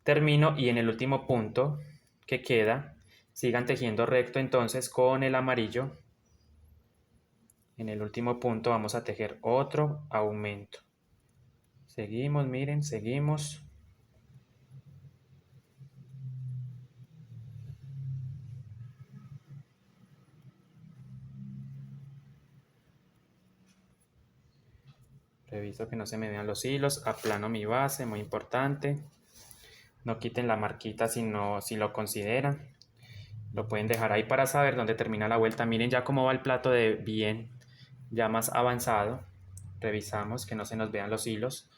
Termino y en el último punto que queda, sigan tejiendo recto entonces con el amarillo. En el último punto vamos a tejer otro aumento. Seguimos, miren, seguimos. Reviso que no se me vean los hilos, aplano mi base, muy importante. No quiten la marquita si lo consideran. Lo pueden dejar ahí para saber dónde termina la vuelta. Miren ya cómo va el plato de bien, ya más avanzado. Revisamos que no se nos vean los hilos.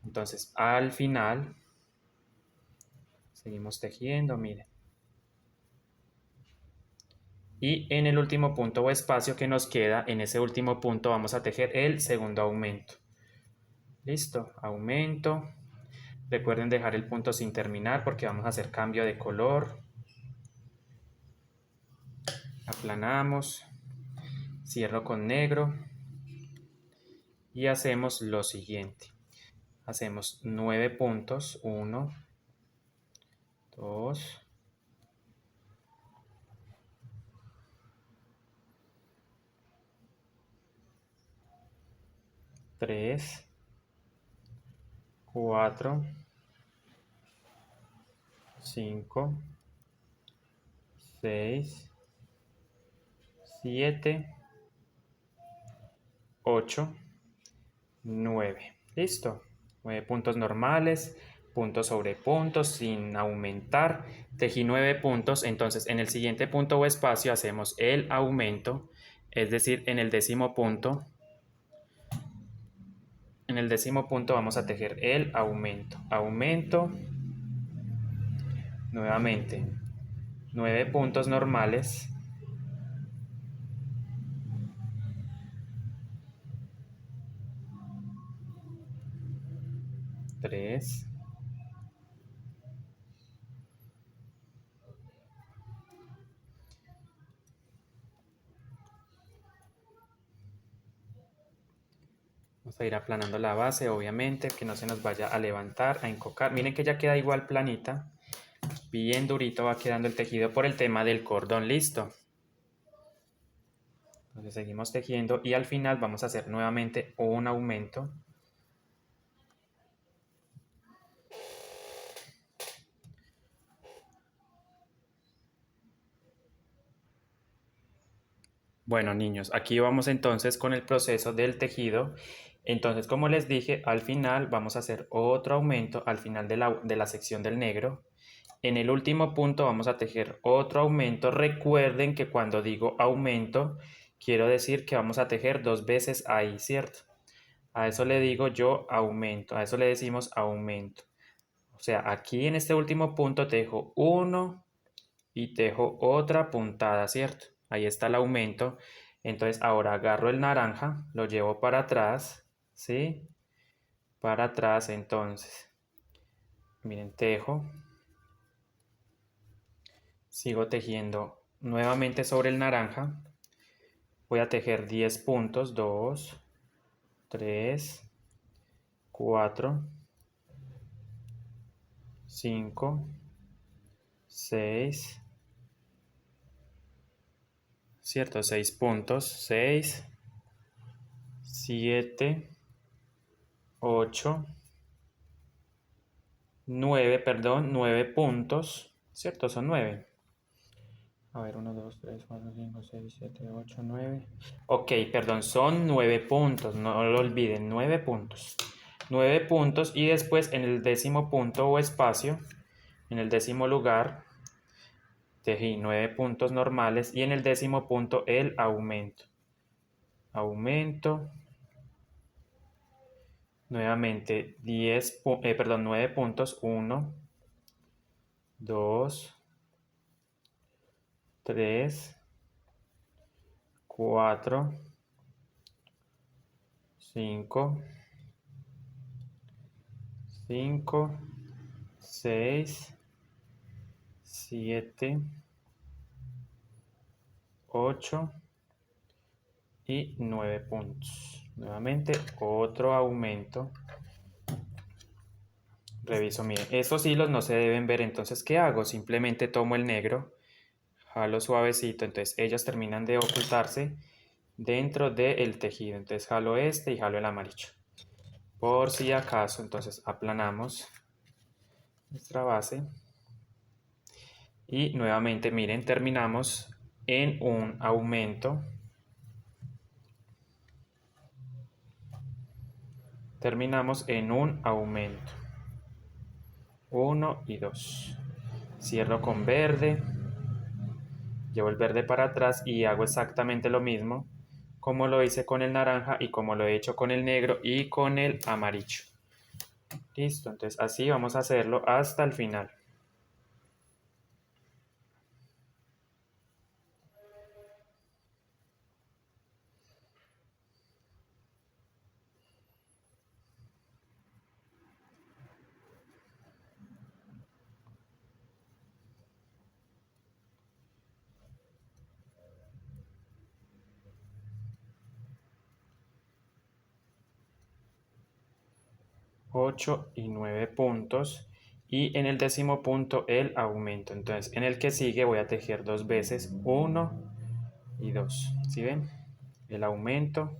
Entonces al final, seguimos tejiendo, miren. Y en el último punto o espacio que nos queda, en ese último punto vamos a tejer el segundo aumento. Listo, aumento. Recuerden dejar el punto sin terminar porque vamos a hacer cambio de color. Aplanamos, cierro con negro y hacemos lo siguiente. Hacemos 9 puntos, 1, 2, 3, 4, 5, 6, 7, 8, 9. Listo. 9 puntos normales, puntos sobre puntos, sin aumentar. Tejí 9 puntos, entonces en el siguiente punto o espacio hacemos el aumento, es decir, en el décimo punto. En el décimo punto vamos a tejer el aumento. Aumento. Nuevamente. 9 puntos normales. Tres. Vamos a ir aplanando la base, obviamente, que no se nos vaya a levantar, a encocar. Miren que ya queda igual planita. Bien durito va quedando el tejido por el tema del cordón. Listo. Entonces seguimos tejiendo y al final vamos a hacer nuevamente un aumento. Bueno, niños, aquí vamos entonces con el proceso del tejido. Entonces, como les dije, al final vamos a hacer otro aumento al final de la sección del negro. En el último punto vamos a tejer otro aumento. Recuerden que cuando digo aumento, quiero decir que vamos a tejer 2 veces ahí, ¿cierto? A eso le digo yo aumento, a eso le decimos aumento. O sea, aquí en este último punto tejo uno y tejo otra puntada, ¿cierto? Ahí está el aumento. Entonces ahora agarro el naranja, lo llevo para atrás, ¿sí? Para atrás entonces. Miren, tejo. Sigo tejiendo nuevamente sobre el naranja. Voy a tejer 10 puntos, 2, 3, 4, 5, 6, ¿cierto? 6 puntos, 6, 7, 8, 9, perdón, 9 puntos, ¿cierto? Son 9. A ver, 1, 2, 3, 4, 5, 6, 7, 8, 9. Ok, perdón, son 9 puntos, no lo olviden, 9 puntos. 9 puntos y después en el décimo punto o espacio, en el décimo lugar, tejí 9 puntos normales y en el décimo punto el aumento. Aumento. Nuevamente 9 puntos. 1, 2, 3, 4, 5, 6, 7, 8 y 9 puntos. Nuevamente otro aumento. Reviso, miren, estos hilos no se deben ver, entonces ¿qué hago? Simplemente tomo el negro, jalo suavecito, entonces ellos terminan de ocultarse dentro del tejido. Entonces jalo este y jalo el amarillo. Por si acaso, entonces aplanamos nuestra base. Y nuevamente, miren, terminamos en un aumento. Terminamos en un aumento. 1 y 2. Cierro con verde. Llevo el verde para atrás y hago exactamente lo mismo como lo hice con el naranja y como lo he hecho con el negro y con el amarillo. Listo, entonces así vamos a hacerlo hasta el final. Ocho y 9 puntos y en el décimo punto el aumento. Entonces en el que sigue voy a tejer 2 veces, 1 y 2. ¿Sí ven? El aumento.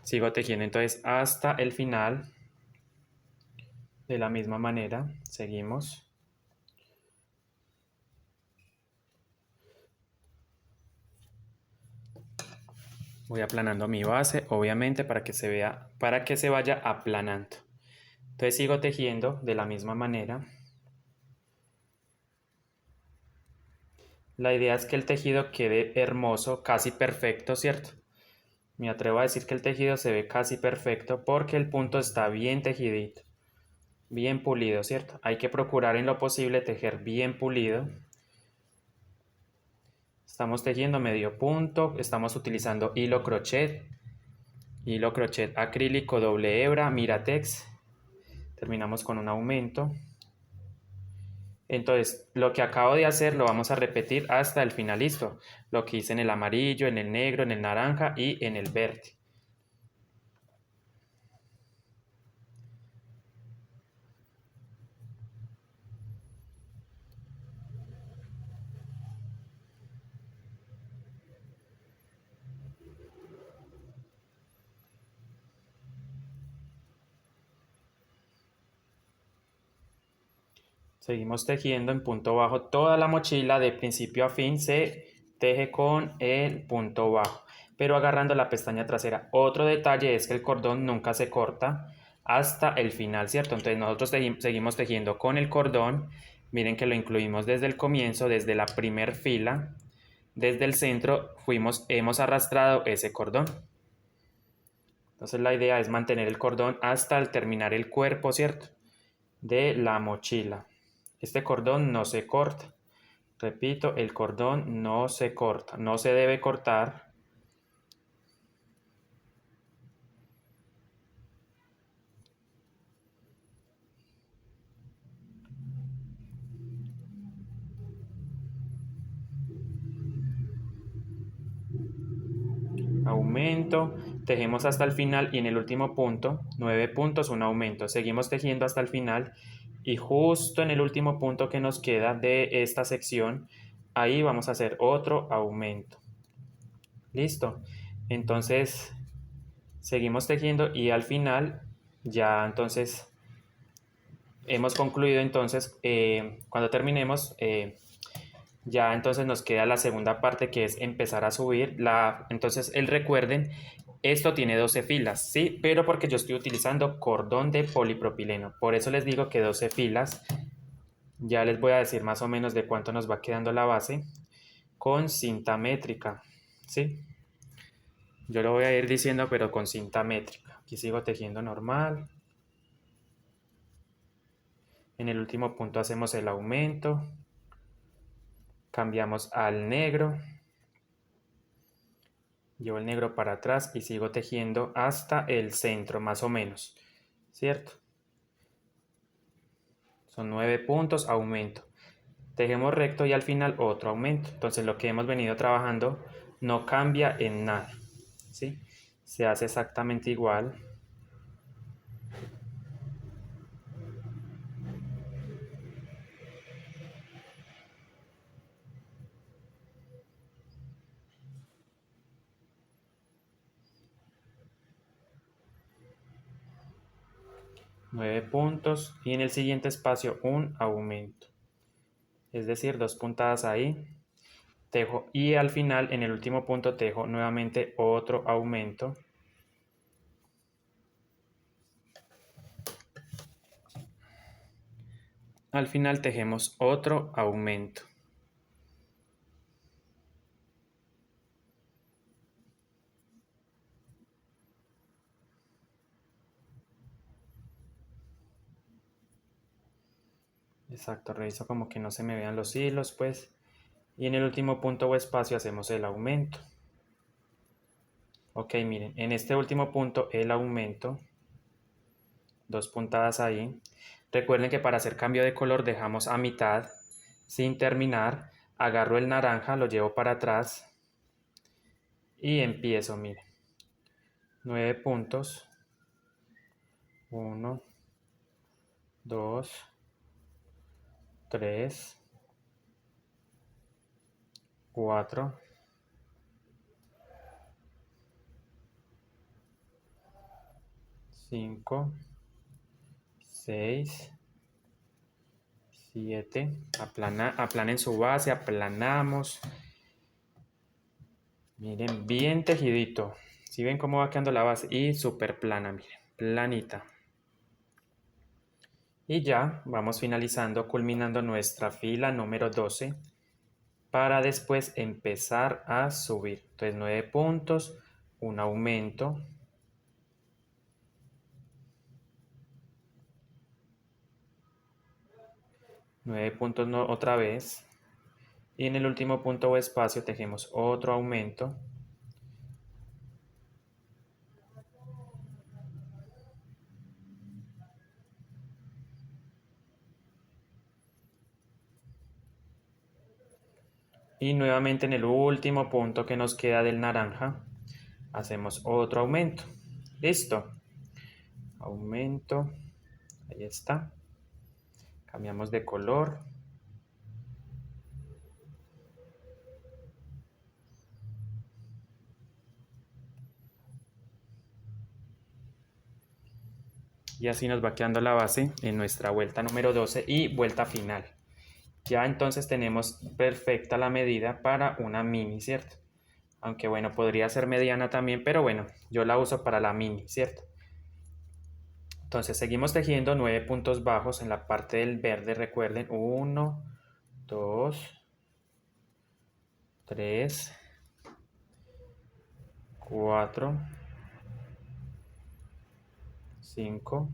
Sigo tejiendo entonces hasta el final. De la misma manera, seguimos. Voy aplanando mi base, obviamente, para que se vea, para que se vaya aplanando. Entonces sigo tejiendo de la misma manera. La idea es que el tejido quede hermoso, casi perfecto, ¿cierto? Me atrevo a decir que el tejido se ve casi perfecto porque el punto está bien tejidito, bien pulido, ¿cierto? Hay que procurar en lo posible tejer bien pulido. Estamos tejiendo medio punto, estamos utilizando hilo crochet acrílico doble hebra, Miratex. Terminamos con un aumento. Entonces, lo que acabo de hacer lo vamos a repetir hasta el final, listo. Lo que hice en el amarillo, en el negro, en el naranja y en el verde. Seguimos tejiendo en punto bajo. Toda la mochila de principio a fin se teje con el punto bajo, pero agarrando la pestaña trasera. Otro detalle es que el cordón nunca se corta hasta el final, ¿cierto? Entonces nosotros seguimos tejiendo con el cordón. Miren que lo incluimos desde el comienzo, desde la primer fila, desde el centro hemos arrastrado ese cordón. Entonces la idea es mantener el cordón hasta el terminar el cuerpo, ¿cierto? De la mochila. Este cordón no se corta. Repito, el cordón no se corta, no se debe cortar. Aumento, tejemos hasta el final y en el último punto, 9 puntos, un aumento. Seguimos tejiendo hasta el final y justo en el último punto que nos queda de esta sección, ahí vamos a hacer otro aumento. Listo. Entonces, seguimos tejiendo y al final ya entonces hemos concluido. Entonces, cuando terminemos, ya entonces nos queda la segunda parte, que es empezar a subir. Entonces, recuerden, esto tiene 12 filas, ¿sí? Pero porque yo estoy utilizando cordón de polipropileno. Por eso les digo que 12 filas. Ya les voy a decir más o menos de cuánto nos va quedando la base con cinta métrica, ¿sí? Yo lo voy a ir diciendo, pero con cinta métrica. Aquí sigo tejiendo normal. En el último punto hacemos el aumento. Cambiamos al negro. Llevo el negro para atrás y sigo tejiendo hasta el centro, más o menos, ¿cierto? Son 9 puntos, aumento. Tejemos recto y al final otro aumento. Entonces lo que hemos venido trabajando no cambia en nada, ¿sí? Se hace exactamente igual. Nueve puntos y en el siguiente espacio un aumento. Es decir, 2 puntadas ahí. Tejo y al final, en el último punto, tejo nuevamente otro aumento. Al final tejemos otro aumento. Exacto, reviso como que no se me vean los hilos, pues. Y en el último punto o espacio hacemos el aumento. Ok, miren, en este último punto el aumento, 2 puntadas ahí. Recuerden que para hacer cambio de color dejamos a mitad, sin terminar. Agarro el naranja, lo llevo para atrás y empiezo, miren. 9 puntos. 1, 2, 3, 4, 5, 6, 7. Aplanen su base, aplanamos. Miren, bien tejidito. Si ven cómo va quedando la base y súper plana, miren, planita. Y ya vamos finalizando, culminando nuestra fila número 12 para después empezar a subir. Entonces 9 puntos, un aumento. 9 puntos otra vez. Y en el último punto o espacio tejemos otro aumento. Y nuevamente en el último punto que nos queda del naranja, hacemos otro aumento. Listo. Aumento. Ahí está. Cambiamos de color. Y así nos va quedando la base en nuestra vuelta número 12 y vuelta final. Ya entonces tenemos perfecta la medida para una mini, ¿cierto? Aunque bueno, podría ser mediana también, pero bueno, yo la uso para la mini, ¿cierto? Entonces seguimos tejiendo 9 puntos bajos en la parte del verde, recuerden, 1, 2, 3, 4, 5,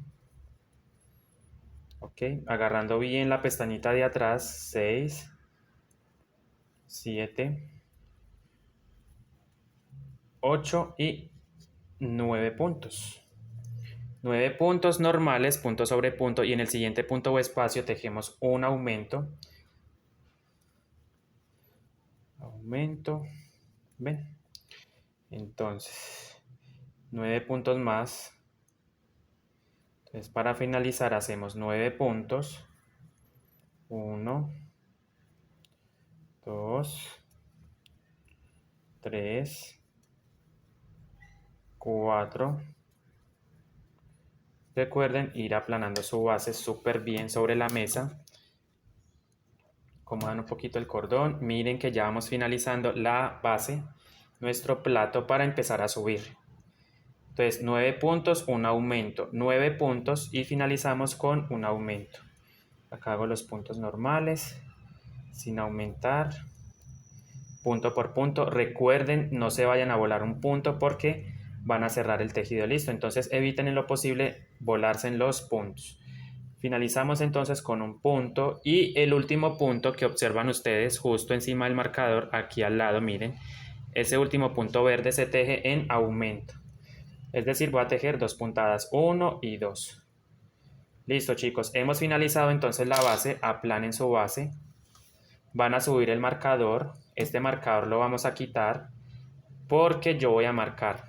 ok, agarrando bien la pestañita de atrás, 6, 7, 8 y 9 puntos. 9 puntos normales, punto sobre punto, y en el siguiente punto o espacio tejemos un aumento. Aumento, ¿ven? Entonces, 9 puntos más. Entonces, para finalizar hacemos 9 puntos. 1, 2, 3, 4. Recuerden ir aplanando su base súper bien sobre la mesa. Acomodan un poquito el cordón. Miren que ya vamos finalizando la base, nuestro plato, para empezar a subir. Entonces 9 puntos, un aumento, 9 puntos y finalizamos con un aumento. Acá hago los puntos normales, sin aumentar, punto por punto. Recuerden, no se vayan a volar un punto porque van a cerrar el tejido, listo. Entonces eviten en lo posible volarse en los puntos. Finalizamos entonces con un punto y el último punto que observan ustedes justo encima del marcador, aquí al lado, miren, ese último punto verde se teje en aumento. Es decir, voy a tejer 2 puntadas, 1 y 2. Listo, chicos, hemos finalizado entonces la base. Aplanen su base. Van a subir el marcador. Este marcador lo vamos a quitar porque yo voy a marcar.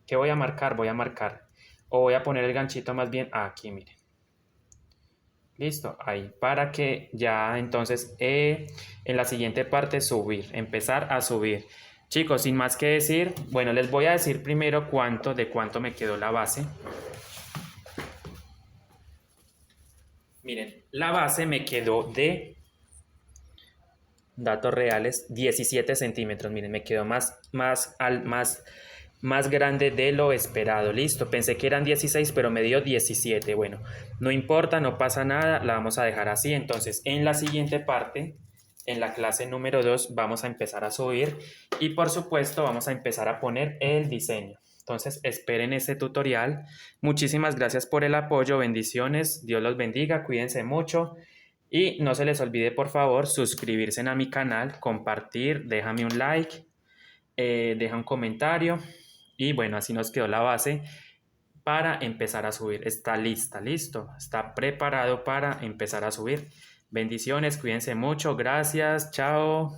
¿Qué voy a marcar? Voy a marcar. O voy a poner el ganchito más bien aquí, miren. Listo, ahí. Para que ya entonces en la siguiente parte subir, empezar a subir. Chicos, sin más que decir, bueno, les voy a decir primero de cuánto me quedó la base. Miren, la base me quedó de, datos reales, 17 centímetros. Miren, me quedó más grande de lo esperado. Listo, pensé que eran 16, pero me dio 17. Bueno, no importa, no pasa nada, la vamos a dejar así. Entonces, en la siguiente parte, en la clase número 2, vamos a empezar a subir y por supuesto vamos a empezar a poner el diseño. Entonces, esperen ese tutorial. Muchísimas gracias por el apoyo, bendiciones, Dios los bendiga, cuídense mucho. Y no se les olvide, por favor, suscribirse a mi canal, compartir, déjame un like, deja un comentario. Y bueno, así nos quedó la base para empezar a subir. Está lista, listo. Está preparado para empezar a subir. Bendiciones, cuídense mucho. Gracias, chao.